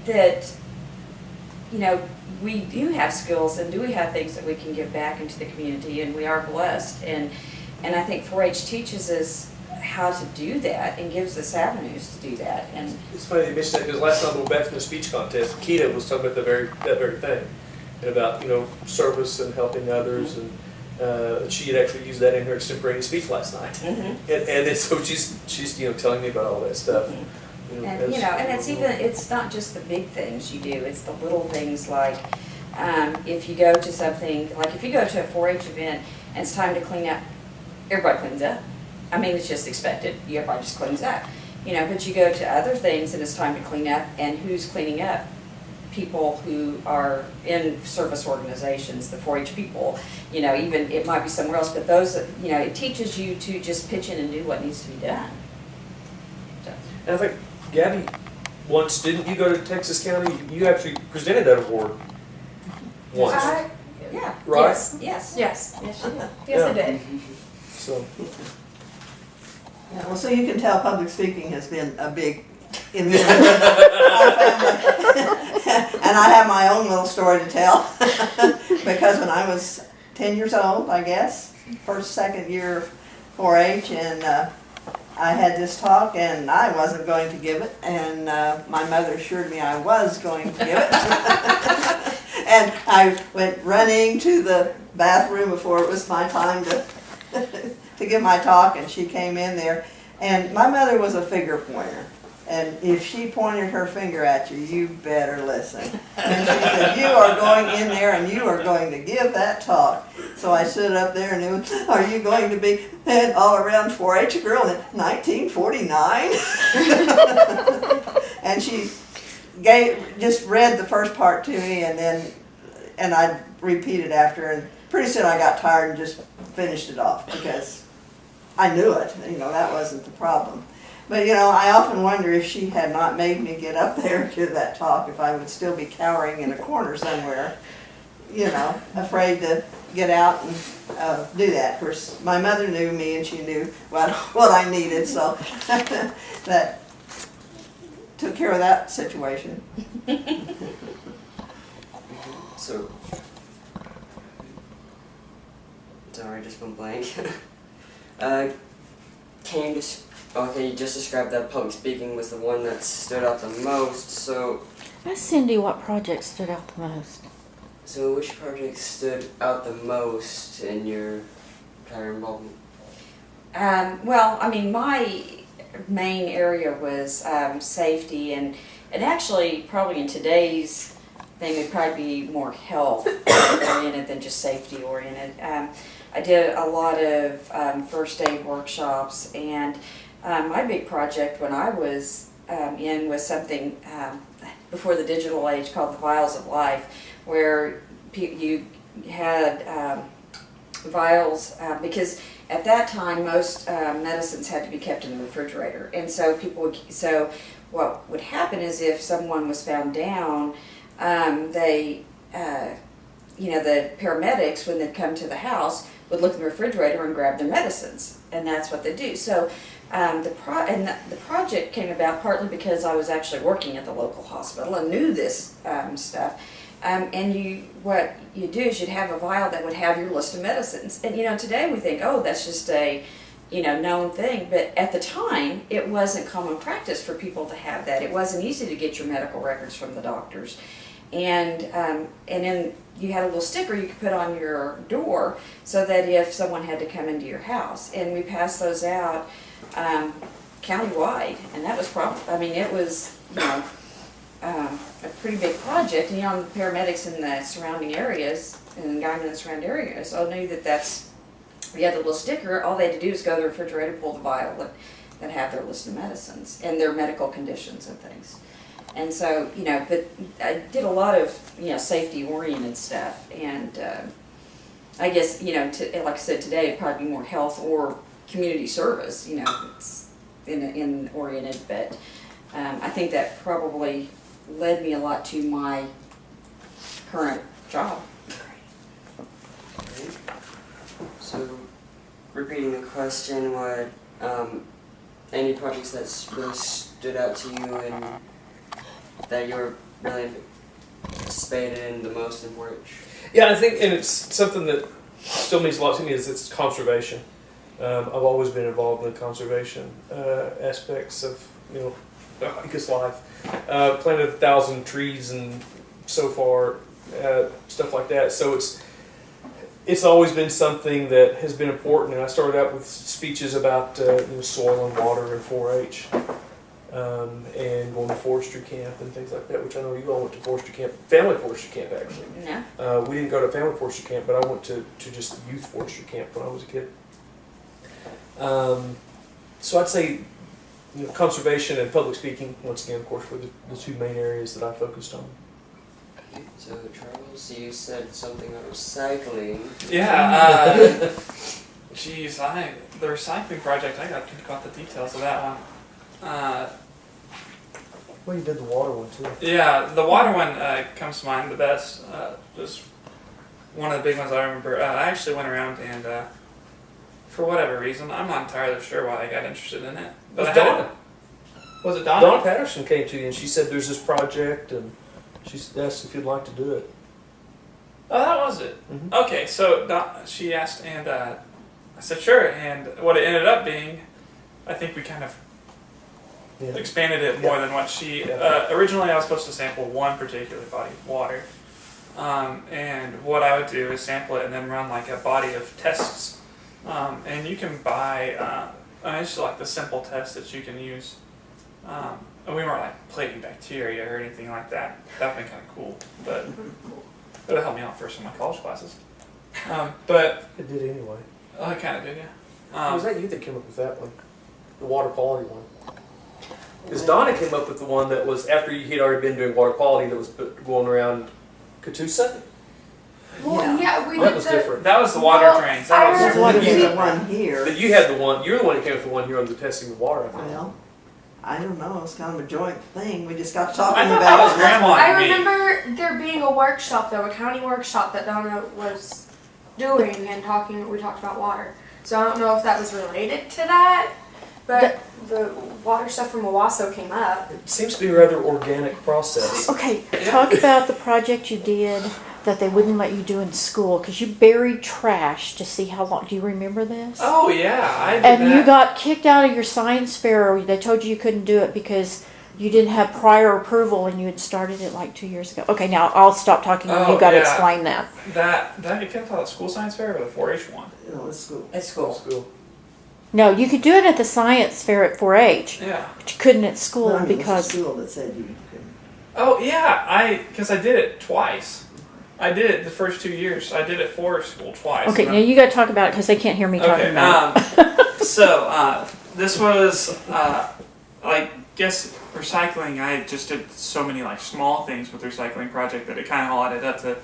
that we do have skills and do we have things that we can give back into the community, and we are blessed, and I think 4-H teaches us how to do that and gives us avenues to do that. And it's funny you mentioned that, because last time we went back from the speech contest, Keita was talking about that very thing, and about service and helping others, and she had actually used that in her extemporaneous speech last night. Mm-hmm. and so she's telling me about all that stuff. Mm-hmm. And it's not just the big things you do; it's the little things, like if you go to something, like if you go to a 4-H event and it's time to clean up, everybody cleans up. It's just expected. Everybody just cleans up. But you go to other things and it's time to clean up, and who's cleaning up? People who are in service organizations, the 4-H people. Even it might be somewhere else, but those, it teaches you to just pitch in and do what needs to be done. So. And I think, Gabby, once, didn't you go to Texas County? You actually presented that award once. Yeah. Right? Yes. Yes. Yes, she did. Yes, I did. So. Yeah, well, so you can tell public speaking has been a big in our family. And I have my own little story to tell. Because when I was 10 years old, I guess, second year of 4-H, and I had this talk and I wasn't going to give it, and my mother assured me I was going to give it. And I went running to the bathroom before it was my time to to give my talk, and she came in there. And my mother was a finger pointer. And if she pointed her finger at you, you better listen. And she said, you are going in there and you are going to give that talk. So I stood up there and it was, are you going to be an all-around 4-H girl in 1949? And she just read the first part to me, and I repeated after her. And pretty soon I got tired and just finished it off because I knew it. That wasn't the problem. But, I often wonder if she had not made me get up there and give that talk, if I would still be cowering in a corner somewhere, afraid to get out and do that. Of course, my mother knew me and she knew what I needed, so that took care of that situation. So, sorry, just went blank. You just described that public speaking was the one that stood out the most, so... Ask Cindy what project stood out the most. So which project stood out the most in your entire involvement? Well, I mean, my main area was safety, and actually probably in today's thing would probably be more health oriented than just safety oriented. I did a lot of first aid workshops, and my big project when I was in was something before the digital age called the Vials of Life, where you had vials, because at that time most medicines had to be kept in the refrigerator, and so what would happen is if someone was found down, the paramedics, when they'd come to the house, would look in the refrigerator and grab their medicines, and that's what they do. So the project came about partly because I was actually working at the local hospital and knew this stuff. And what you do is you'd have a vial that would have your list of medicines. And today we think, oh, that's just a known thing. But at the time, it wasn't common practice for people to have that. It wasn't easy to get your medical records from the doctors. And then you had a little sticker you could put on your door so that if someone had to come into your house. And we passed those out countywide, and that was it was a pretty big project. And the paramedics in the surrounding areas and the guys in the surrounding areas all knew that we had the little sticker. All they had to do was go to the refrigerator, pull the vial, and have their list of medicines and their medical conditions and things. And so, but I did a lot of, safety-oriented stuff, and I guess, like I said, today it'd probably be more health or community service, it's in oriented, but I think that probably led me a lot to my current job. So, repeating the question, what any projects that really stood out to you and that you were really participated in the most in 4-H? Yeah, I think, and it's something that still means a lot to me, is it's conservation. I've always been involved in the conservation aspects of, I guess, life. Planted 1,000 trees and so far, stuff like that. So it's always been something that has been important. And I started out with speeches about soil and water and 4-H. And going to forestry camp and things like that, which I know you all went to forestry camp, family forestry camp actually. Yeah. We didn't go to family forestry camp, but I went to just youth forestry camp when I was a kid. So I'd say conservation and public speaking, once again, of course, were the two main areas that I focused on. Okay. So Charles, you said something about recycling. Yeah, geez, the recycling project, I got to think about the details of that one. Well, you did the water one too. Yeah, the water one comes to mind the best. Just one of the big ones I remember. I actually went around and, for whatever reason, I'm not entirely sure why I got interested in it. But Was Donna? Was it Donna? Donna Patterson came to you and she said there's this project and she asked if you'd like to do it. Oh, that was it. Mm-hmm. Okay, so she asked, and I said sure. And what it ended up being I think we kind of Yeah. expanded it more than what she. Originally, I was supposed to sample one particular body of water, and what I would do is sample it and then run like a body of tests. And you can buy. It's just like the simple test that you can use. And we weren't like plating bacteria or anything like that. That would be kind of cool, but it would help me out for some of my college classes. But It did anyway. I kind of did, yeah. Was that you that came up with that one? The water quality one? Because Donna came up with the one that was after he'd already been doing water quality that was going around Catoosa? Well, yeah, we That did was the. different. That was the water Well, drains. I That was There's Water the heater. one here. But you had the one, you're the one that came up with the one here on the testing of water, I think. Well, I don't know, it's kind of a joint thing, we just got I talking thought about that was it. grandma I and me. remember there being a workshop though, a county workshop that Donna was doing and talking. We talked about water, so I don't know if that was related to that, but the water stuff from Owasso came up. It seems to be a rather organic process. Okay, Yeah. talk about the project you did that they wouldn't let you do in school because you buried trash to see how long. Do you remember this? Oh yeah, I did And that. you got kicked out of your science fair. Or they told you couldn't do it because you didn't have prior approval and you had started it like 2 years ago. Okay, now I'll stop talking. Oh, You got to yeah. explain that. That you kept out of school science fair or the 4-H one? No, it's cool. At school. School. No, you could do it at the science fair at 4-H, Yeah. but you couldn't at school No, I mean, because. it was the school that said you couldn't. Oh yeah, because I did it twice. I did it the first 2 years. I did it for school twice. Okay, And now you got to talk about it because they can't hear me talking Okay, about it. so this was, I guess, recycling. I just did so many like small things with the recycling project that it kind of all added up to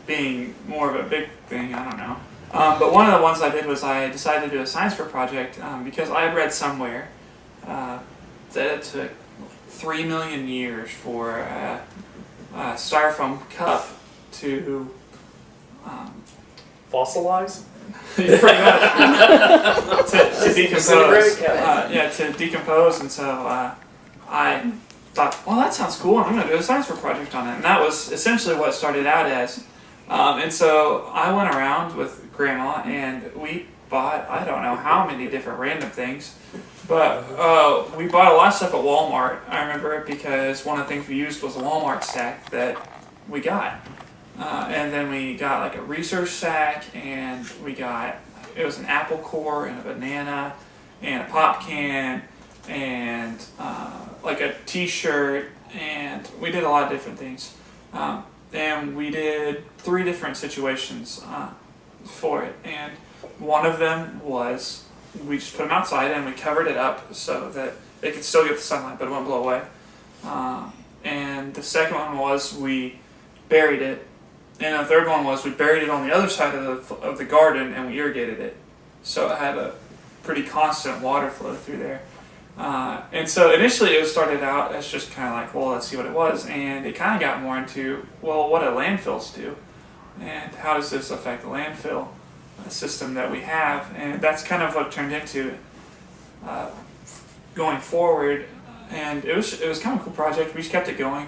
being more of a big thing. I don't know. But one of the ones I did was I decided to do a science fair project because I had read somewhere that it took 3 million years for a styrofoam cup to Fossilize? pretty much to decompose. Disintegrate? To decompose, and so I thought, well, that sounds cool, and I'm going to do a science fair project on it, and that was essentially what it started out as. And so I went around with Grandma, and we bought, I don't know how many different random things, but we bought a lot of stuff at Walmart. I remember it because one of the things we used was a Walmart sack that we got. And then we got like a research sack, and it was an apple core and a banana and a pop can and like a t-shirt, and we did a lot of different things. And we did 3 different situations for it, and one of them was we just put them outside and we covered it up so that they could still get the sunlight but it wouldn't blow away. And the second one was we buried it, and the third one was we buried it on the other side of the garden and we irrigated it, so it had a pretty constant water flow through there. And so initially it started out as just kind of like, well, let's see what it was, and it kind of got more into, well, what do landfills do, and how does this affect the landfill system that we have, and that's kind of what turned into going forward. And it was kind of a cool project. We just kept it going.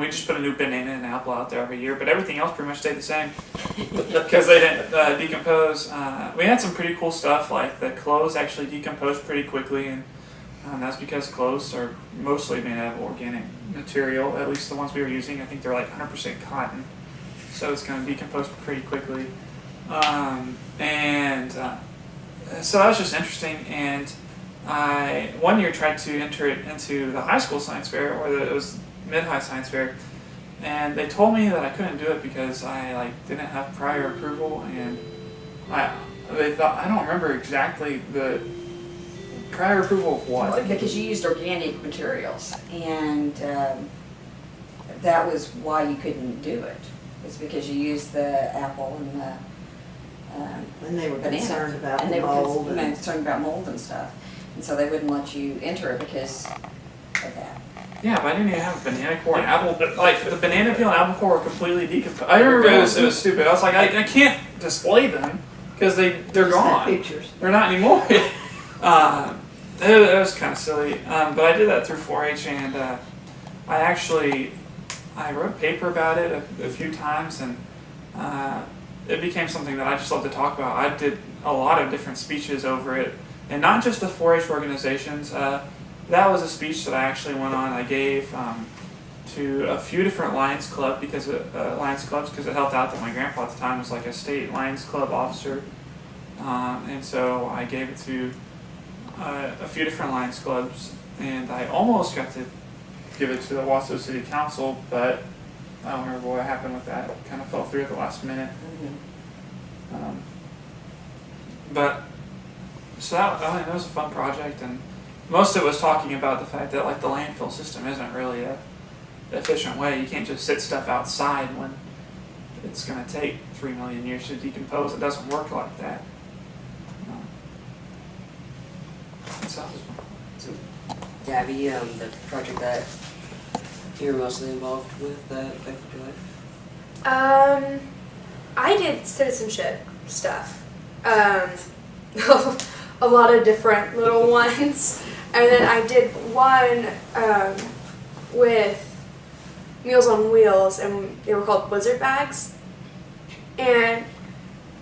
We just put a new banana and apple out there every year, but everything else pretty much stayed the same because they didn't decompose. We had some pretty cool stuff, like the clothes actually decomposed pretty quickly, and that's because clothes are mostly made out of organic material, at least the ones we were using. I think they're like 100% cotton, so it's going to decompose pretty quickly. So that was just interesting, and I one year tried to enter it into the high school science fair, or it was mid-high science fair, and they told me that I couldn't do it because I didn't have prior approval, and they thought, I don't remember exactly the prior approval of what. Because you used organic materials, and that was why you couldn't do it. It's because you used the apple and the And they were banana. concerned about And the they were mold. concerned about mold and stuff. And so they wouldn't let you enter it because of that. Yeah, but I didn't even have a banana core and apple. Like, the banana peel and apple core were completely decomposed. I remember it was stupid. I was like, I can't display them because they're Just had gone. pictures. They're not anymore. It was kind of silly. But I did that through 4-H, and I wrote a paper about it a few times, and it became something that I just love to talk about. I did a lot of different speeches over it and not just the 4-H organizations. That was a speech that I actually went on. I gave to a few different Lions Clubs because it helped out that my grandpa at the time was like a state Lions Club officer, and so I gave it to a few different Lions Clubs, and I almost got to give it to the Wausau City Council, but I don't remember what happened with that. It kind of fell through at the last minute. But so that was a fun project, and most of it was talking about the fact that like the landfill system isn't really a efficient way. You can't just sit stuff outside when it's going to take 3 million years to decompose. It doesn't work like that. So Gabby, the project that you're mostly involved with that affected your life? I did citizenship stuff. A lot of different little ones. And then I did one with Meals on Wheels, and they were called blizzard bags. And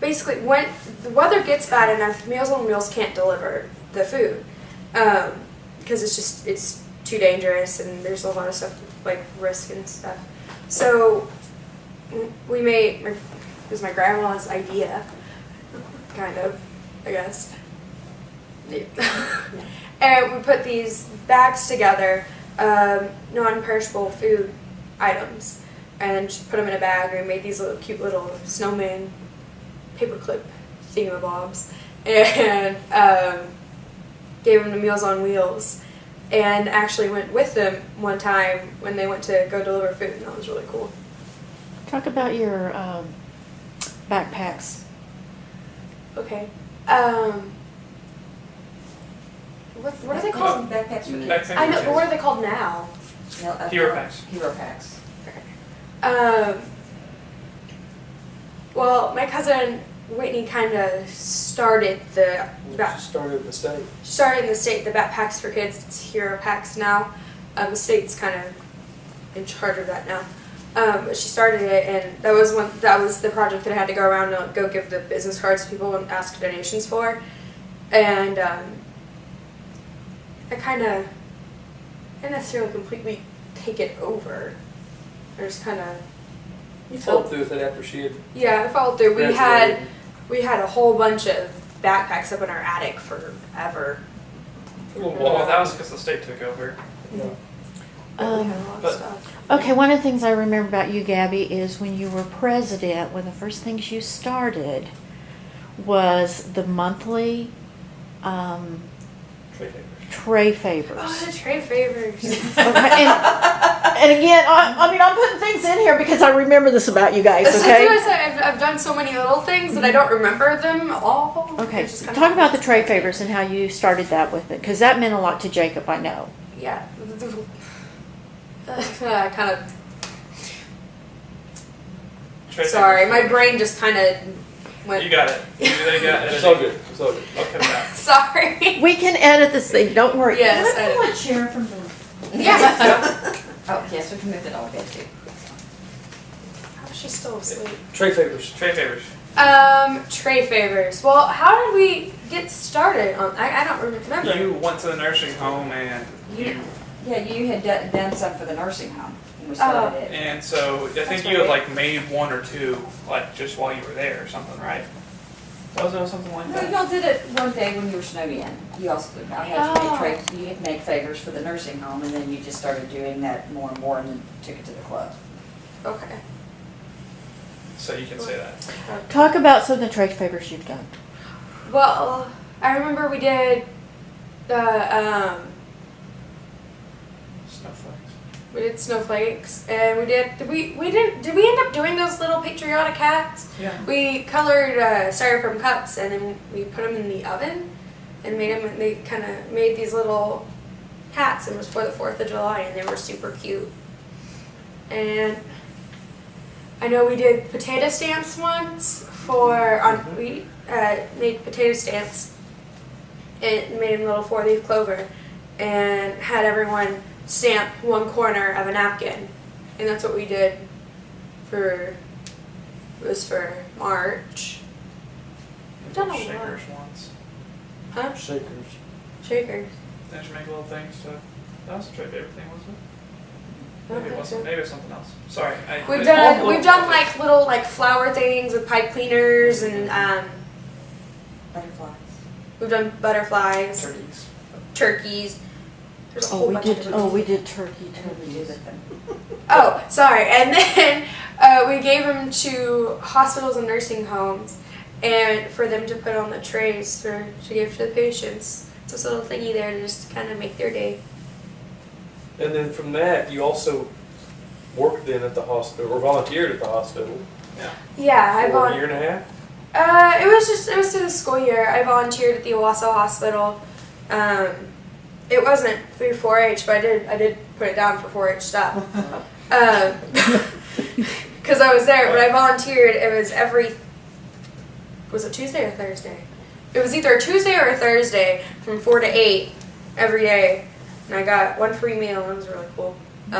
basically, when the weather gets bad enough, Meals on Wheels can't deliver the food because it's too dangerous, and there's a lot of stuff like risk and stuff. So we made, it was my grandma's idea, kind of, I guess. And we put these bags together, non-perishable food items, and then just put them in a bag, and we made these little cute little snowman paperclip thingamabobs, and gave them to Meals on Wheels, and actually went with them one time when they went to go deliver food, and that was really cool. Talk about your backpacks. Okay. What are they called? Backpacks for kids. Backpacks I know, for but what kids. are they called now? Hero packs. Hero packs. Well, my cousin Whitney kind of started the Started in the state. started in the state the backpacks for kids. It's Hero Packs now. The state's kind of in charge of that now. But she started it, and that was the project that I had to go around and go give the business cards to people and ask donations for. And I kind of didn't necessarily completely take it over. I just kind of You followed through with it after she had I followed through. graduated. We had a whole bunch of backpacks up in our attic forever. A little Well, while. that was because the state took over. We had a lot of but- stuff. Okay, one of the things I remember about you, Gabby, is when you were president, one of the first things you started was the monthly Trade favors. tray favors. Oh, the trade favors. Okay, and again, I mean, I'm putting things in here because I remember this about you guys, That's okay? what I said. I've done so many little things that I don't remember them all. Okay, It's just talk kinda- about the tray favors and how you started that with it, because that meant a lot to Jacob, I know. Yeah. Kind of. Trade Sorry, favors. my brain just kind of went. You got it. You got it. It's all good. It's all good. I'll cut it out. Sorry. We can edit this thing, don't worry. Yes, Can I pull edit. a chair from the... Yeah. Oh, yes, we can move it all bit too. How is she still asleep? Trade favors. Trade favors. Tray favors. Well, how did we get started on? I don't remember. You went to the nursing home and you, Yeah, you had done some for the nursing home when we started it. and so I think That's you had right. like made one or two like just while you were there or something, right? Was it something like No, that? y'all did it one day when you were snowing in. You also, I had you Oh. you had made favors for the nursing home, and then you just started doing that more and more, and then took it to the club. Okay. So you can say that. Talk about some of the tray favors you've done. Well, I remember we did the Snowflakes. snowflakes, and we did we end up doing those little patriotic hats? Yeah. We colored styrofoam cups, and then we put them in the oven and made them. And they kind of made these little hats, and it was for the 4th of July, and they were super cute. And I know we did potato stamps once we made potato stamps and made them little 4-leaf clover, and had everyone stamp one corner of a napkin, and that's what we did for March. We've done a lot. Shakers once. Huh? Shakers. Shakers. Didn't you make little things? That was a trip everything, wasn't it? I don't Maybe it think wasn't. so. Maybe it was something else. Sorry. We've done like little like flower things with pipe cleaners and Butterflies. we've done butterflies, turkeys. turkeys. There's a whole bunch of different we did turkey too. Oh, sorry. And then we gave them to hospitals and nursing homes, and for them to put on the trays to give to the patients. It's this little thingy there to just kind of make their day. And then from that, you also worked then at the hospital, or volunteered at the hospital Yeah, for a year and a half? It was through the school year. I volunteered at the Owasso Hospital. It wasn't through 4-H, but I did put it down for 4-H stuff. Because I was there, but I volunteered. It was it Tuesday or Thursday? It was either a Tuesday or a Thursday from 4 to 8 every day, and I got one free meal. It was really cool. You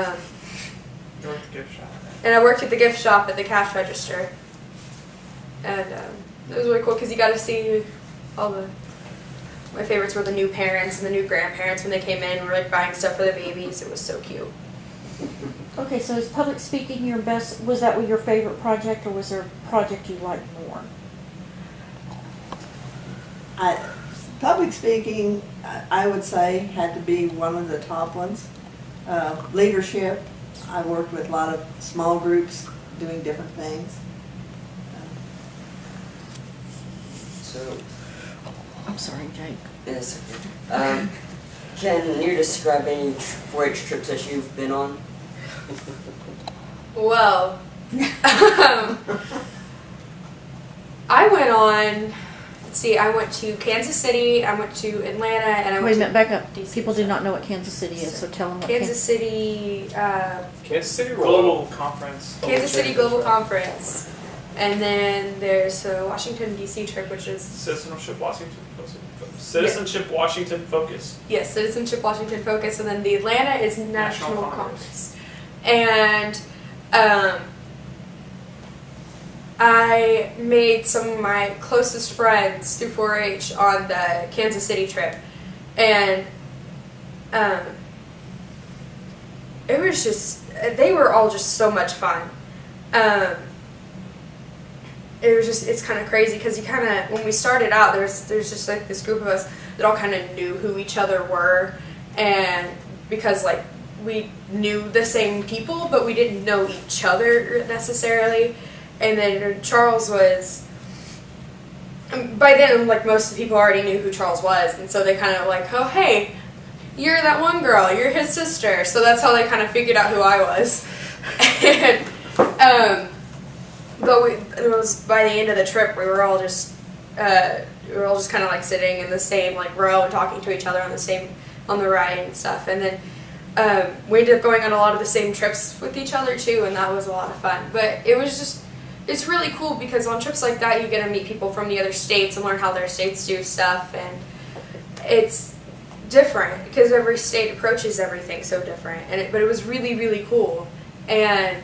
worked at the gift shop. And I worked at the gift shop at the cash register, and it was really cool because you got to see all the. My favorites were the new parents and the new grandparents when they came in and were like buying stuff for the babies. It was so cute. Okay, so is public speaking your best? Was that your favorite project, or was there a project you liked more? Public speaking, I would say, had to be one of the top ones. Leadership, I worked with a lot of small groups doing different things. So, I'm sorry, Jake. yes. Can you describe any 4-H trips that you've been on? Well, I went on. Let's see. I went to Kansas City. I went to Atlanta, and I Wait went a minute, back up. DC. People do not know what Kansas City is, so tell them what Kansas City. Kansas City Global conference. Kansas City Global Conference, and then there's a Washington D.C. trip, which is Citizenship Washington. Citizenship Washington Focus. yes, Citizenship Washington Focus, and then the Atlanta is National Congress. And I made some of my closest friends through 4-H on the Kansas City trip, and it was just, they were all just so much fun. It's kind of crazy because you kind of, when we started out, there's just like this group of us that all kind of knew who each other were, and because like we knew the same people, but we didn't know each other necessarily. And then Charles was, by then, like most of the people already knew who Charles was, and so they kind of like, oh hey, you're that one girl, you're his sister. So that's how they kind of figured out who I was. And, but it was by the end of the trip, we were all just kind of like sitting in the same like row and talking to each other on the ride and stuff. And then we ended up going on a lot of the same trips with each other too, and that was a lot of fun. But it's really cool because on trips like that, you get to meet people from the other states and learn how their states do stuff, and it's different because every state approaches everything so different. But it was really, really cool. And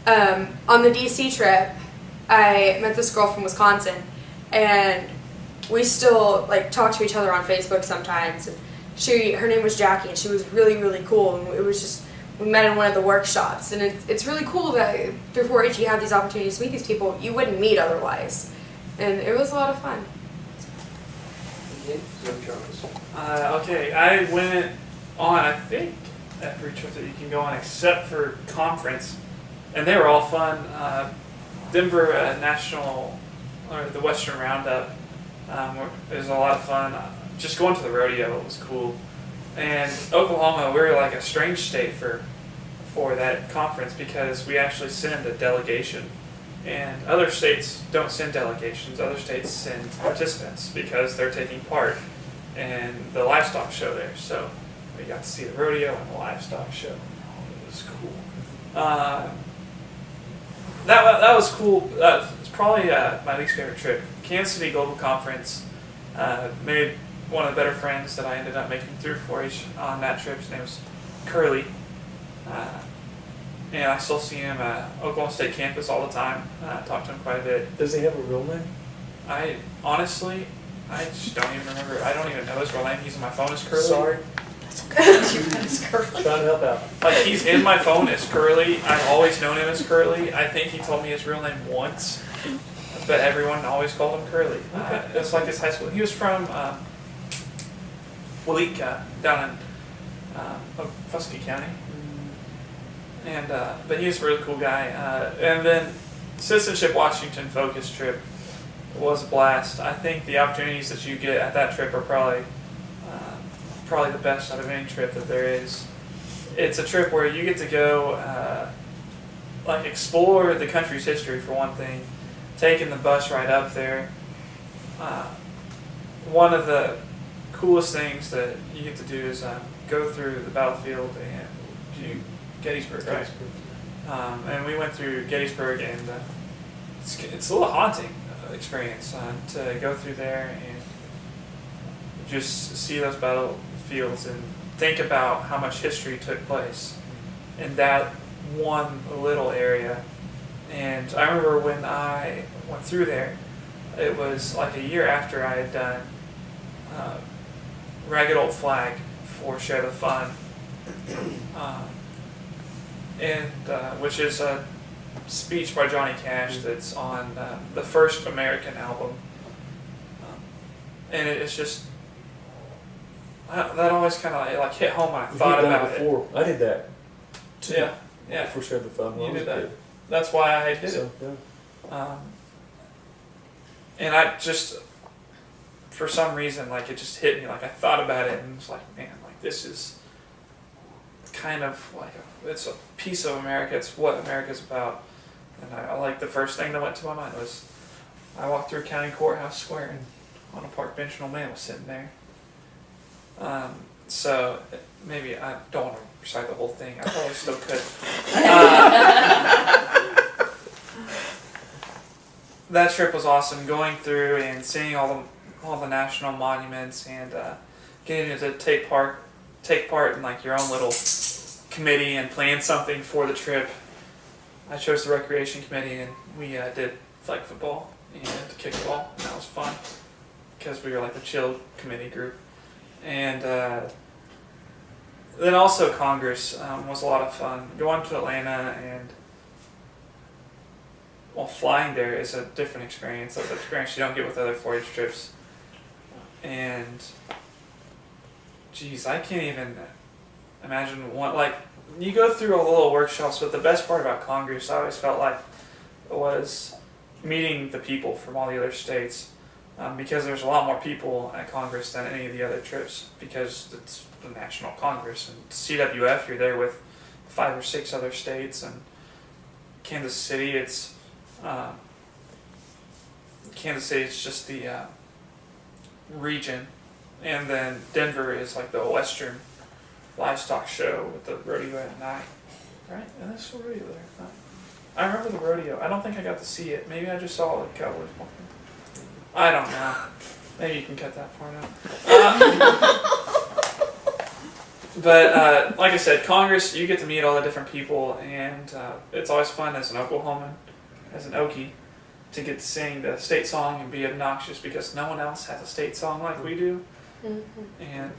on the DC trip, I met this girl from Wisconsin, and we still like talk to each other on Facebook sometimes. And her name was Jackie, and she was really, really cool. And it was just, we met in one of the workshops, and it's really cool that through 4-H you have these opportunities to meet these people you wouldn't meet otherwise, and it was a lot of fun. Okay, I went on, I think, every trip that you can go on except for conference, and they were all fun. Denver National, or the Western Roundup, it was a lot of fun. Just going to the rodeo was cool. And Oklahoma, we were like a strange state for that conference because we actually send a delegation. And other states don't send delegations. Other states send participants because they're taking part in the livestock show there. So we got to see the rodeo and the livestock show. It was cool. That was cool. It's probably my least favorite trip. Kansas City Global Conference made one of the better friends that I ended up making through 4-H on that trip. His name was Curly. And I still see him at Oklahoma State campus all the time. I talk to him quite a bit. Does he have a real name? I honestly I just don't even remember. I don't even know his real name. He's in my phone as Curly. Sorry. Trying to help out. Like, he's in my phone as Curly. I've always known him as Curly. I think he told me his real name once, but everyone always called him Curly. It's like his high school. He was from Walika, down in Fusky County. And but he was a really cool guy. And then Citizenship Washington focus trip was a blast. I think the opportunities that you get at that trip are probably the best out of any trip that there is. It's a trip where you get to go like explore the country's history for one thing, taking the bus ride up there. One of the coolest things that you get to do is go through the battlefield and Gettysburg, right? And we went through Gettysburg, and it's a little haunting experience to go through there and just see those battlefields and think about how much history took place in that one little area. And I remember when I went through there, it was like a year after I had done Ragged Old Flag for Share the Fun, which is a speech by Johnny Cash that's on the first American album. And it's just, that always kind of like hit home when I thought about it. Before. I did that too. Yeah. For Share the Fun. You did that. That's why I did it. Yeah. And I just, for some reason, like, it just hit me. Like, I thought about it and was like, man, like, this is kind of like it's a piece of America. It's what America's about. And I like the first thing that went to my mind was I walked through County Courthouse Square, and on a park bench an old man was sitting there. So maybe I don't want to recite the whole thing. I probably still could. That trip was awesome. Going through and seeing all the national monuments and getting to take part in like your own little committee and plan something for the trip. I chose the recreation committee, and we did flag football and kickball, and that was fun because we were like the chill committee group. And then also Congress was a lot of fun. Going to Atlanta and flying there is a different experience. That's an experience you don't get with other 4-H trips. And geez, I can't even imagine one. Like, you go through all the little workshops, but the best part about Congress, I always felt like, was meeting the people from all the other states. Because there's a lot more people at Congress than any of the other trips, because it's the National Congress. And CWF, you're there with 5 or 6 other states, and Kansas City, it's just the region, and then Denver is like the Western livestock show with the rodeo at night, right? And there's a rodeo there at night. I remember the rodeo. I don't think I got to see it. Maybe I just saw the cowboys walking. I don't know. Maybe you can cut that part out. But like I said, Congress, you get to meet all the different people, and it's always fun as an Oklahoman, as an Okie, to get to sing the state song and be obnoxious because no one else has a state song like we do. Mm-hmm. And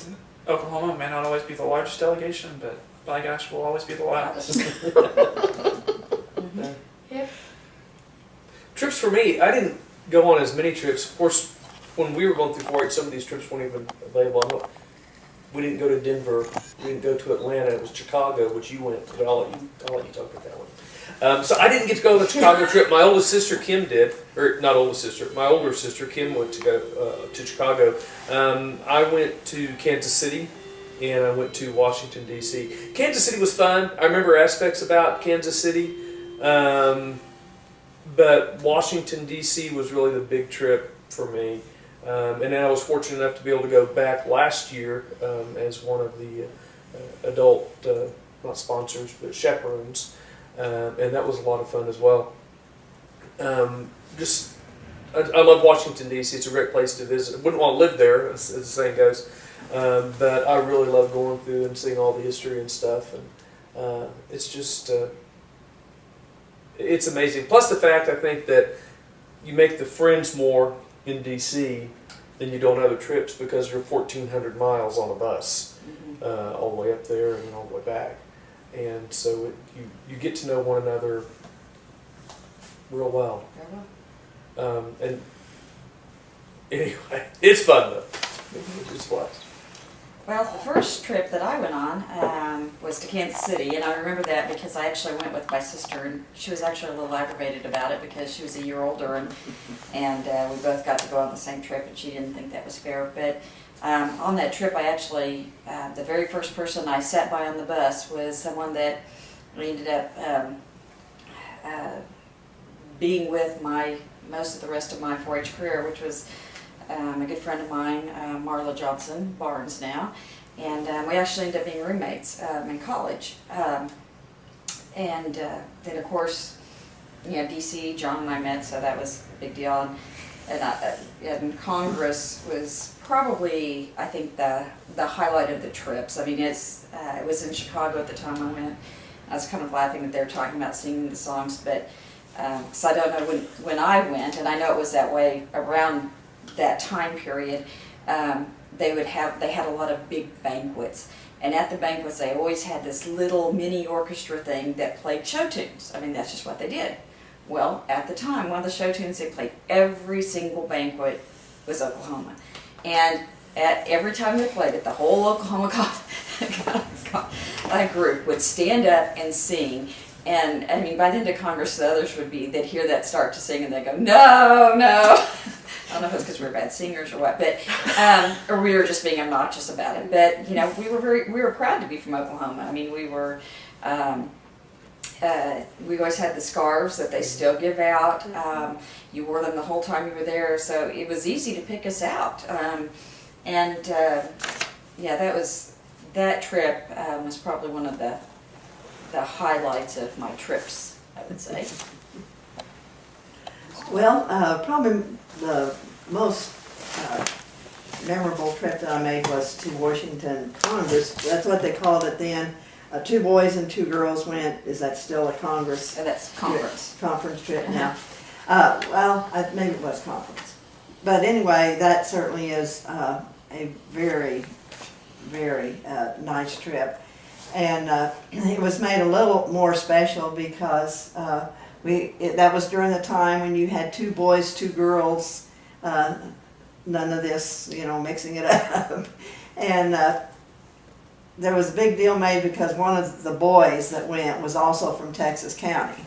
Oklahoma may not always be the largest delegation, but by gosh, we'll always be the loudest. Mm-hmm. Yeah. Trips for me, I didn't go on as many trips. Of course, when we were going through 4-H, some of these trips weren't even available. We didn't go to Denver. We didn't go to Atlanta. It was Chicago, which you went. But I'll let you talk about that one. So I didn't get to go on the Chicago trip. My oldest sister Kim did, or not oldest sister. My older sister Kim went to go to Chicago. I went to Kansas City, and I went to Washington D.C. Kansas City was fun. I remember aspects about Kansas City, but Washington D.C. was really the big trip for me. And then I was fortunate enough to be able to go back last year as one of the adult, not sponsors, but chaperones. And that was a lot of fun as well. I love Washington, D.C. It's a great place to visit. I wouldn't want to live there, as the saying goes. But I really love going through and seeing all the history and stuff. And it's just, it's amazing. Plus the fact, I think, that you make the friends more in D.C. than you do on other trips because you're 1,400 miles on a bus, all the way up there and then all the way back. And so you get to know one another real well. And anyway, it's fun though. It's a blast. Well, the first trip that I went on was to Kansas City, and I remember that because I actually went with my sister, and she was actually a little aggravated about it because she was a year older, and we both got to go on the same trip, and she didn't think that was fair. But on that trip, I actually, the very first person I sat by on the bus was someone that we ended up being with most of the rest of my 4-H career, which was a good friend of mine, Marla Johnson Barnes now, and we actually ended up being roommates in college. And then of course, DC, John and I met, so that was a big deal. And Congress was probably, I think, the highlight of the trips. I mean, it was in Chicago at the time I went. I was kind of laughing that they were talking about singing the songs, but because I don't know when I went, and I know it was that way around that time period, they had a lot of big banquets, and at the banquets they always had this little mini orchestra thing that played show tunes. I mean, that's just what they did. Well, at the time, one of the show tunes they played every single banquet was Oklahoma, and at every time they played it, the whole Oklahoma group would stand up and sing. And I mean, by the end of Congress, the others they'd hear that start to sing, and they'd go, no, no. I don't know if it's because we were bad singers or what, but or we were just being obnoxious about it. But we were proud to be from Oklahoma. I mean, we always had the scarves that they still give out. You wore them the whole time you were there, so it was easy to pick us out. That trip was probably one of the highlights of my trips, I would say. Well, probably the most memorable trip that I made was to Washington Congress. That's what they called it then. 2 boys and 2 girls went. Is that still a Congress? That's conference. Conference trip now. Maybe it was conference. But anyway, that certainly is a very, very nice trip. And it was made a little more special because that was during the time when you had 2 boys, 2 girls, none of this, mixing it up. And there was a big deal made because one of the boys that went was also from Texas County.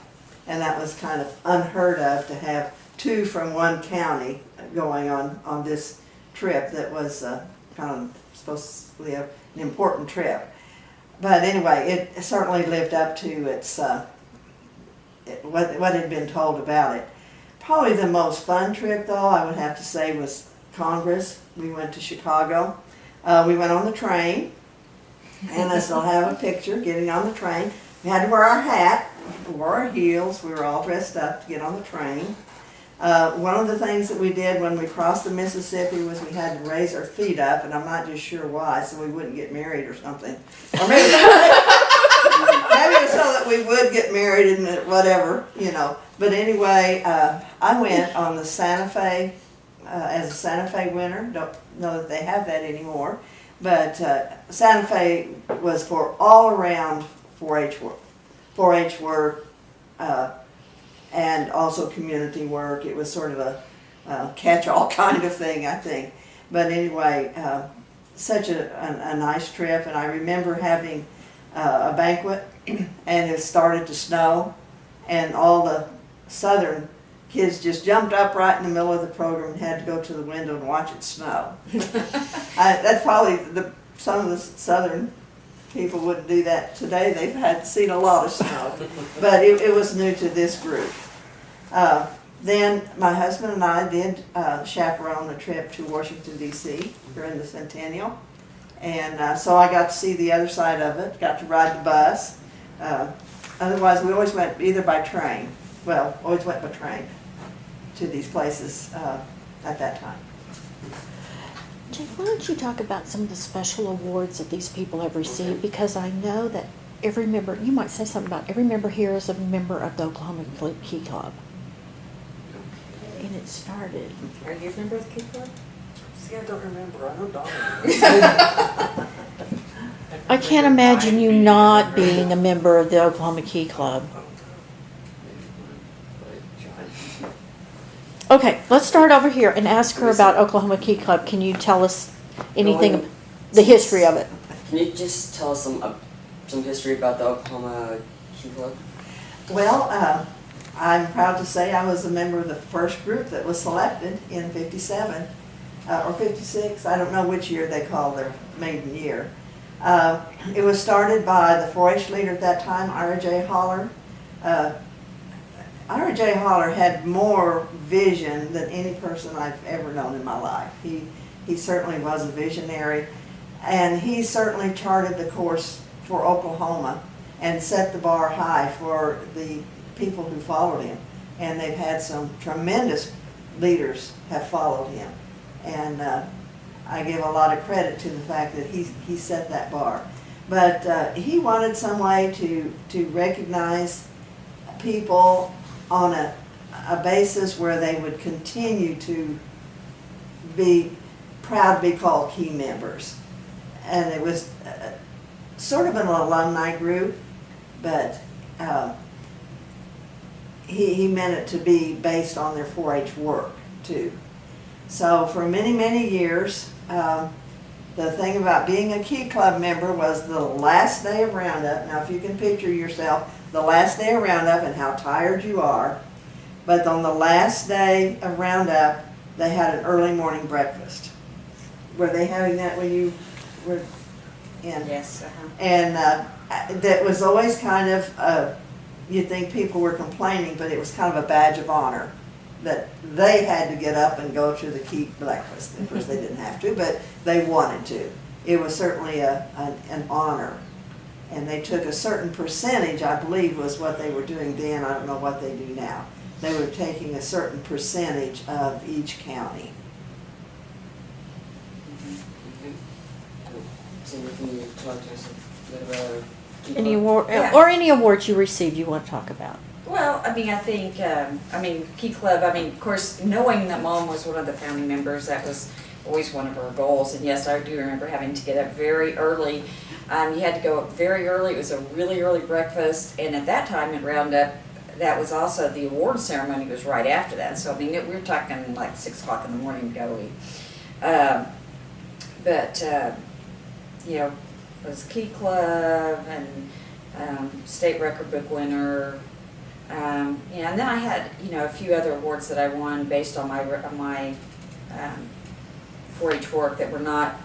And that was kind of unheard of to have 2 from one county going on this trip that was kind of supposed to be an important trip. But anyway, it certainly lived up to its what had been told about it. Probably the most fun trip, though, I would have to say, was Congress. We went to Chicago. We went on the train, and I still have a picture getting on the train. We had to wear our hat, wore our heels. We were all dressed up to get on the train. One of the things that we did when we crossed the Mississippi was we had to raise our feet up, and I'm not just sure why, so we wouldn't get married or something. Or maybe, maybe it was so that we would get married and whatever, But anyway, I went on the Santa Fe, as a Santa Fe winner. Don't know that they have that anymore. But Santa Fe was for all around 4-H work, and also community work. It was sort of a catch-all kind of thing, I think. But anyway, such a nice trip, and I remember having a banquet, and it started to snow, and all the southern kids just jumped up right in the middle of the program and had to go to the window and watch it snow. That's probably some of the southern people wouldn't do that today. They've seen a lot of snow, but it was new to this group. Then my husband and I did chaperone a trip to Washington, D.C. during the Centennial, and so I got to see the other side of it, got to ride the bus. Otherwise, we always went either by train. Well, always went by train to these places at that time. Jake, why don't you talk about some of the special awards that these people have received? Because I know that every member, you might say something about every member here is a member of the Oklahoma Key Club. And it started. Are you a member of the Key Club? See, I don't remember. I know Donna. I can't imagine you not being a member of the Oklahoma Key Club. Okay, let's start over here and ask her about Oklahoma Key Club. Can you tell us anything, the history of it? Can you just tell us some history about the Oklahoma Key Club? Well, I'm proud to say I was a member of the first group that was selected in '57 or '56. I don't know which year they call their maiden year. It was started by the 4-H leader at that time, Ira J. Holler. Ira J. Holler had more vision than any person I've ever known in my life. He certainly was a visionary, and he certainly charted the course for Oklahoma and set the bar high for the people who followed him. And they've had some tremendous leaders have followed him. And I give a lot of credit to the fact that he set that bar. But he wanted some way to recognize people on a basis where they would continue to be proud to be called key members. And it was sort of an alumni group, but he meant it to be based on their 4-H work too. So for many, many years, the thing about being a Key Club member was the last day of Roundup. Now if you can picture yourself, the last day of Roundup and how tired you are, but on the last day of Roundup, they had an early morning breakfast. Were they having that when you were in? Yes. And that was always kind of, you'd think people were complaining, but it was kind of a badge of honor that they had to get up and go to the Key breakfast. Of course, they didn't have to, but they wanted to. It was certainly an honor. And they took a certain percentage, I believe was what they were doing then, I don't know what they do now. They were taking a certain percentage of each county. So can you talk to us a bit about Key Any Club? award, Yeah. or any awards you received you want to talk about? Well, I mean, I think, Key Club, of course, knowing that Mom was one of the founding members, that was always one of our goals. And yes, I do remember having to get up very early. You had to go up very early. It was a really early breakfast. And at that time in Roundup, that was also the award ceremony was right after that. So, I mean, we were talking like 6 o'clock in the morning to go eat. It was Key Club and state record book winner. And then I had, a few other awards that I won based on my 4-H work that were not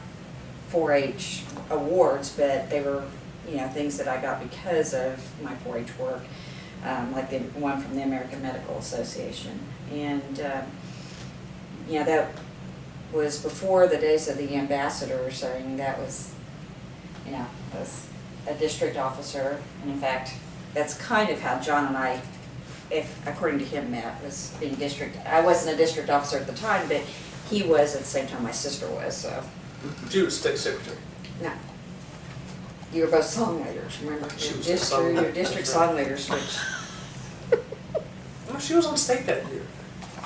4-H awards, but they were, things that I got because of my 4-H work, like the one from the American Medical Association. And, that was before the days of the ambassadors. I mean, that was, I was a district officer, and in fact, that's kind of how John and I, according to him, met, was being district. I wasn't a district officer at the time, but he was at the same time my sister was, so. She was state secretary. No. You were both songwriters, remember? She was Your district songwriters, which, No, she was on state that year.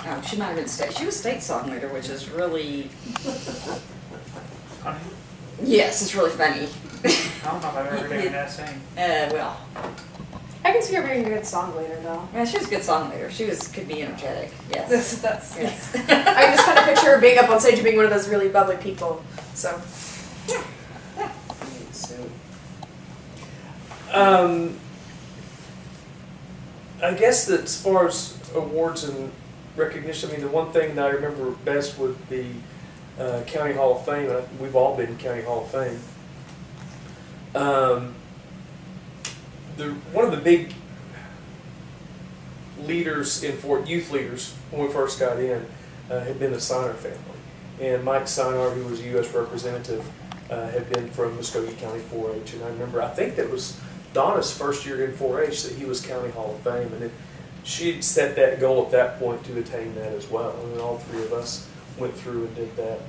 oh, she might have been state. She was state songwriter, which is really, Honey, yes, it's really funny. I don't know if I've ever heard anyone that sing. Well, I can see her being a good song later though. yeah, she was a good songwriter. She could be energetic, yes. That's Yes. I just kind of picture her being up on stage and being one of those really bubbly people. So So, I guess that as far as awards and recognition, I mean, the one thing that I remember best was the County Hall of Fame. We've all been in County Hall of Fame. One of the big leaders in youth leaders when we first got in had been the Siner family. And Mike Siner, who was a U.S. representative, had been from Muskogee County 4-H. And I remember, I think that was Donna's first year in 4-H that he was County Hall of Fame. And then she set that goal at that point to attain that as well. And then all three of us went through and did that.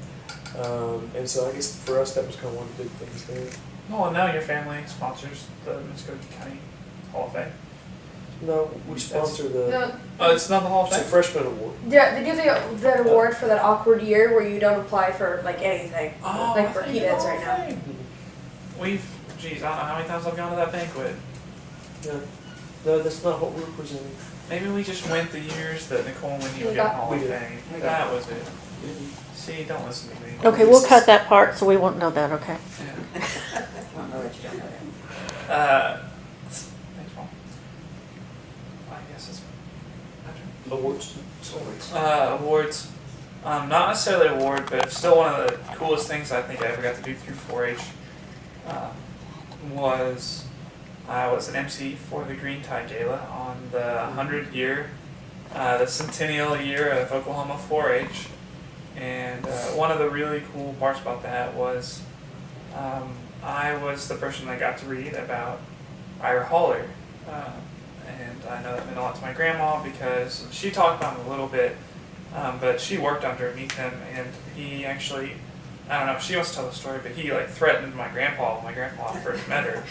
And so I guess for us that was kind of one of the big things there. Well, and now your family sponsors the Muskogee County Hall of Fame. No, we sponsor the. Oh, it's not the Hall of It's a Fame? freshman award. Yeah, they give the award for that awkward year where you don't apply for like anything, Oh, like I for think kids Hall right of now. Fame. Geez, I don't know how many times I've gone to that banquet. Yeah. No, that's not what we're presenting. Maybe we just went the years that Nicole and Winnie were We getting got- Hall of we did. Fame. We did. That was it. See, don't listen to me. Okay, we'll cut that part so we won't know that, okay? Yeah. I don't know that you don't know that. Thanks, Mom. I guess it's Awards. awards. Not necessarily an award, but still one of the coolest things I think I ever got to do through 4-H was I was an MC for the Green Tie Gala on the 100 year, the Centennial year of Oklahoma 4-H. And one of the really cool parts about that was I was the person that got to read about Ira Haller. And I know that meant a lot to my grandma because she talked about him a little bit, but she worked underneath him, and he actually, I don't know if she wants to tell the story, but he like threatened my grandpa when my grandpa first met her.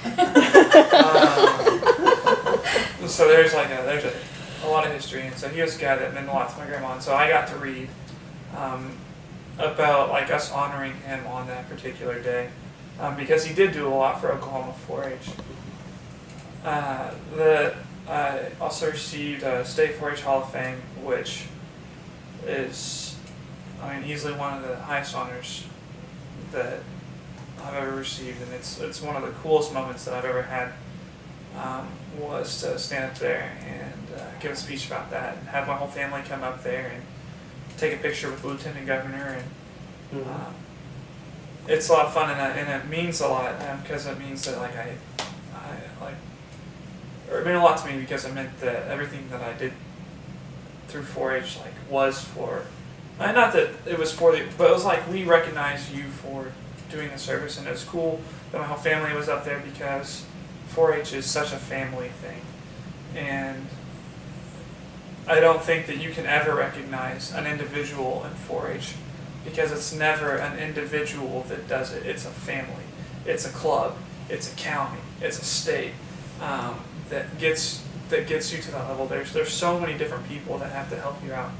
So there's a lot of history, and so he was a guy that meant a lot to my grandma, and so I got to read about like us honoring him on that particular day because he did do a lot for Oklahoma 4-H. I also received a State 4-H Hall of Fame, which is, I mean, easily one of the highest honors that I've ever received, and it's one of the coolest moments that I've ever had. Was to stand up there and give a speech about that, and have my whole family come up there and take a picture with the Lieutenant Governor, and it's a lot of fun, and it means a lot because it means that like I like, or it meant a lot to me because it meant that everything that I did through 4-H like was for, not that it was for the, but it was like we recognize you for doing the service, and it was cool that my whole family was up there because 4-H is such a family thing, and I don't think that you can ever recognize an individual in 4-H because it's never an individual that does it. It's a family, it's a club, it's a county, it's a state that gets you to that level. There's so many different people that have to help you out,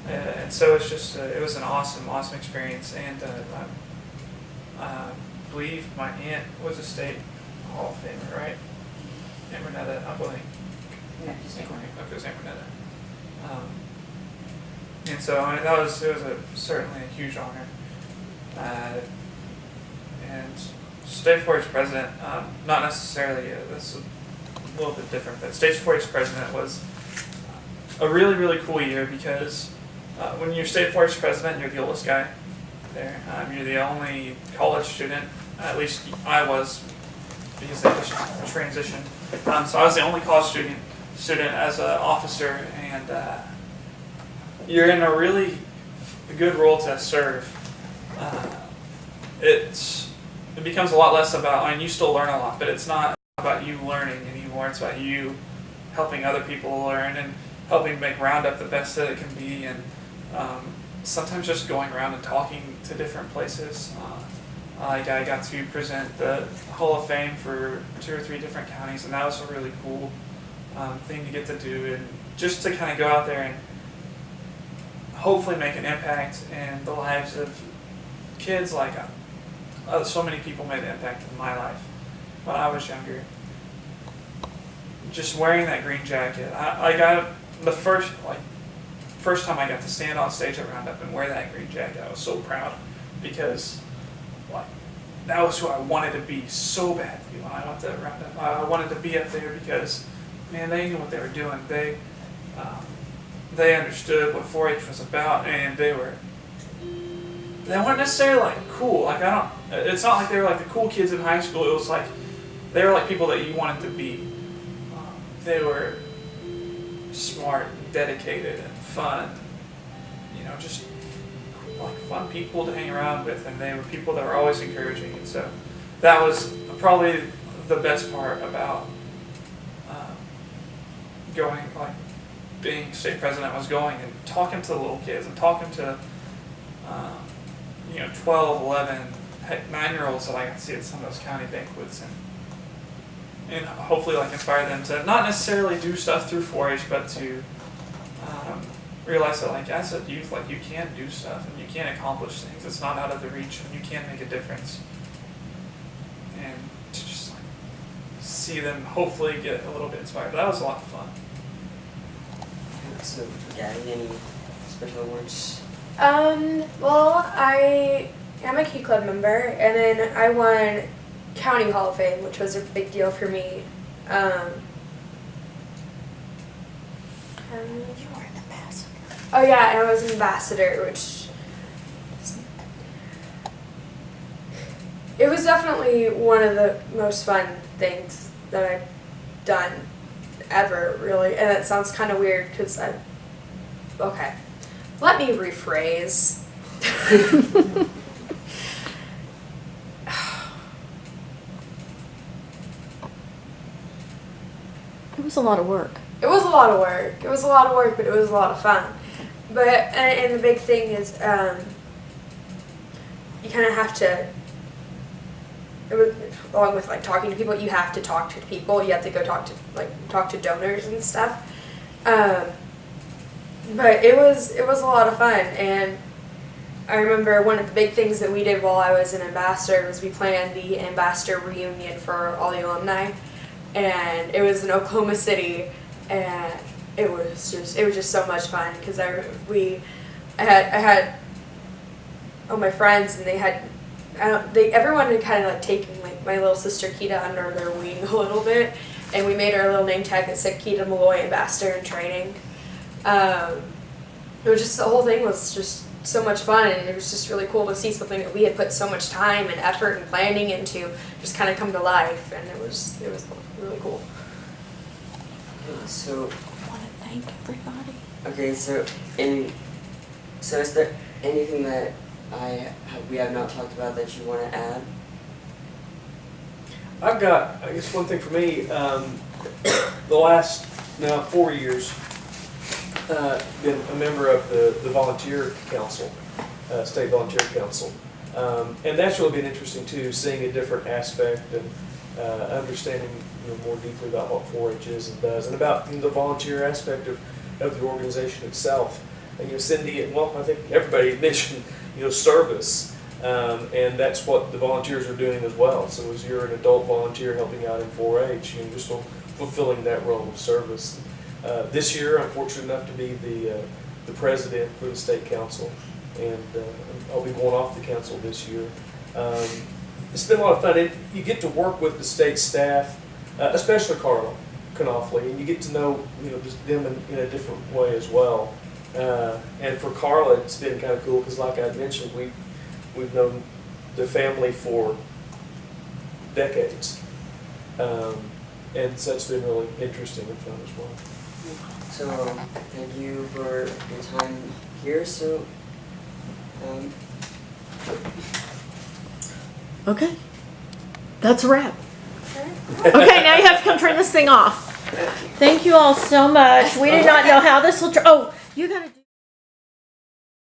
and so it's just it was an awesome experience, and I believe my aunt was a state Hall of Famer, right? Amernetta, I believe. Yeah, just take one. Okay, it was Amernetta. And so I mean, it was certainly a huge honor. And State 4-H president, not necessarily, this is a little bit different, but State 4-H president was a really, really cool year because when you're State 4-H president, you're the oldest guy there. You're the only college student, at least I was, because they just transitioned. So I was the only college student as an officer, and you're in a really good role to serve. It becomes a lot less about, I mean, you still learn a lot, but it's not about you learning anymore. It's about you helping other people learn and helping make Roundup the best that it can be, and sometimes just going around and talking to different places. Like I got to present the Hall of Fame for 2 or 3 different counties, and that was a really cool thing to get to do, and just to kind of go out there and hopefully make an impact in the lives of kids. Like so many people made an impact in my life when I was younger. Just wearing that green jacket, I got the first time I got to stand on stage at Roundup and wear that green jacket. I was so proud because that was who I wanted to be so badly when I went to Roundup. I wanted to be up there because, man, they knew what they were doing. They understood what 4-H was about, and they weren't necessarily like cool. Like it's not like they were like the cool kids in high school. It was like they were like people that you wanted to be. They were smart, and dedicated, and fun. Just like fun people to hang around with, and they were people that were always encouraging, and so that was probably the best part about going, like being state president, was going and talking to the little kids and talking to 12, 11, heck, 9-year-olds that I got to see at some of those county banquets, and hopefully like inspire them to not necessarily do stuff through 4-H, but to realize that like as a youth, like you can do stuff and you can accomplish things. It's not out of the reach, and you can make a difference. And to just like see them hopefully get a little bit inspired. That was a lot of fun. So, Gabby, any special words? Well, I am a Key Club member, and then I won County Hall of Fame, which was a big deal for me. You were an ambassador. Oh yeah, and I was an ambassador, which it was definitely one of the most fun things that I've done ever, really. And it sounds kind of weird because okay, let me rephrase. It was a lot of work. It was a lot of work. It was a lot of work, but it was a lot of fun. But and the big thing is, you kind of have to. Along with like talking to people, you have to talk to people. You have to go talk to donors and stuff. But it was a lot of fun, and I remember one of the big things that we did while I was an ambassador was we planned the ambassador reunion for all the alumni, and it was in Oklahoma City, and it was just so much fun because I had all my friends, and everyone had kind of like taken like my little sister Kita under their wing a little bit, and we made our little name tag that said Kita Maloy Ambassador in Training. It was just, the whole thing was just so much fun, and it was just really cool to see something that we had put so much time and effort and planning into just kind of come to life, and it was really cool. So I want to thank everybody. okay, so is there anything that we have not talked about that you want to add? I've got, I guess one thing for me, the last now 4 years, been a member of the volunteer council, state volunteer council, and that's really been interesting too, seeing a different aspect and understanding more deeply about what 4-H is and does, and about the volunteer aspect of the organization itself. And Cindy, well, I think everybody mentioned service, and that's what the volunteers are doing as well. So as you're an adult volunteer helping out in 4-H, you're just fulfilling that role of service. This year, I'm fortunate enough to be the president for the state council, and I'll be going off the council this year. It's been a lot of fun. And you get to work with the state staff, especially Carla Knopfley, and you get to know just them in a different way as well. And for Carla, it's been kind of cool because, like I mentioned, we've known the family for decades, and so it's been really interesting and fun as well. So thank you for your time here. So Okay, that's a wrap. Okay, now you have to come turn this thing off. Thank you all so much. We did not know how this will. Oh, you gotta do.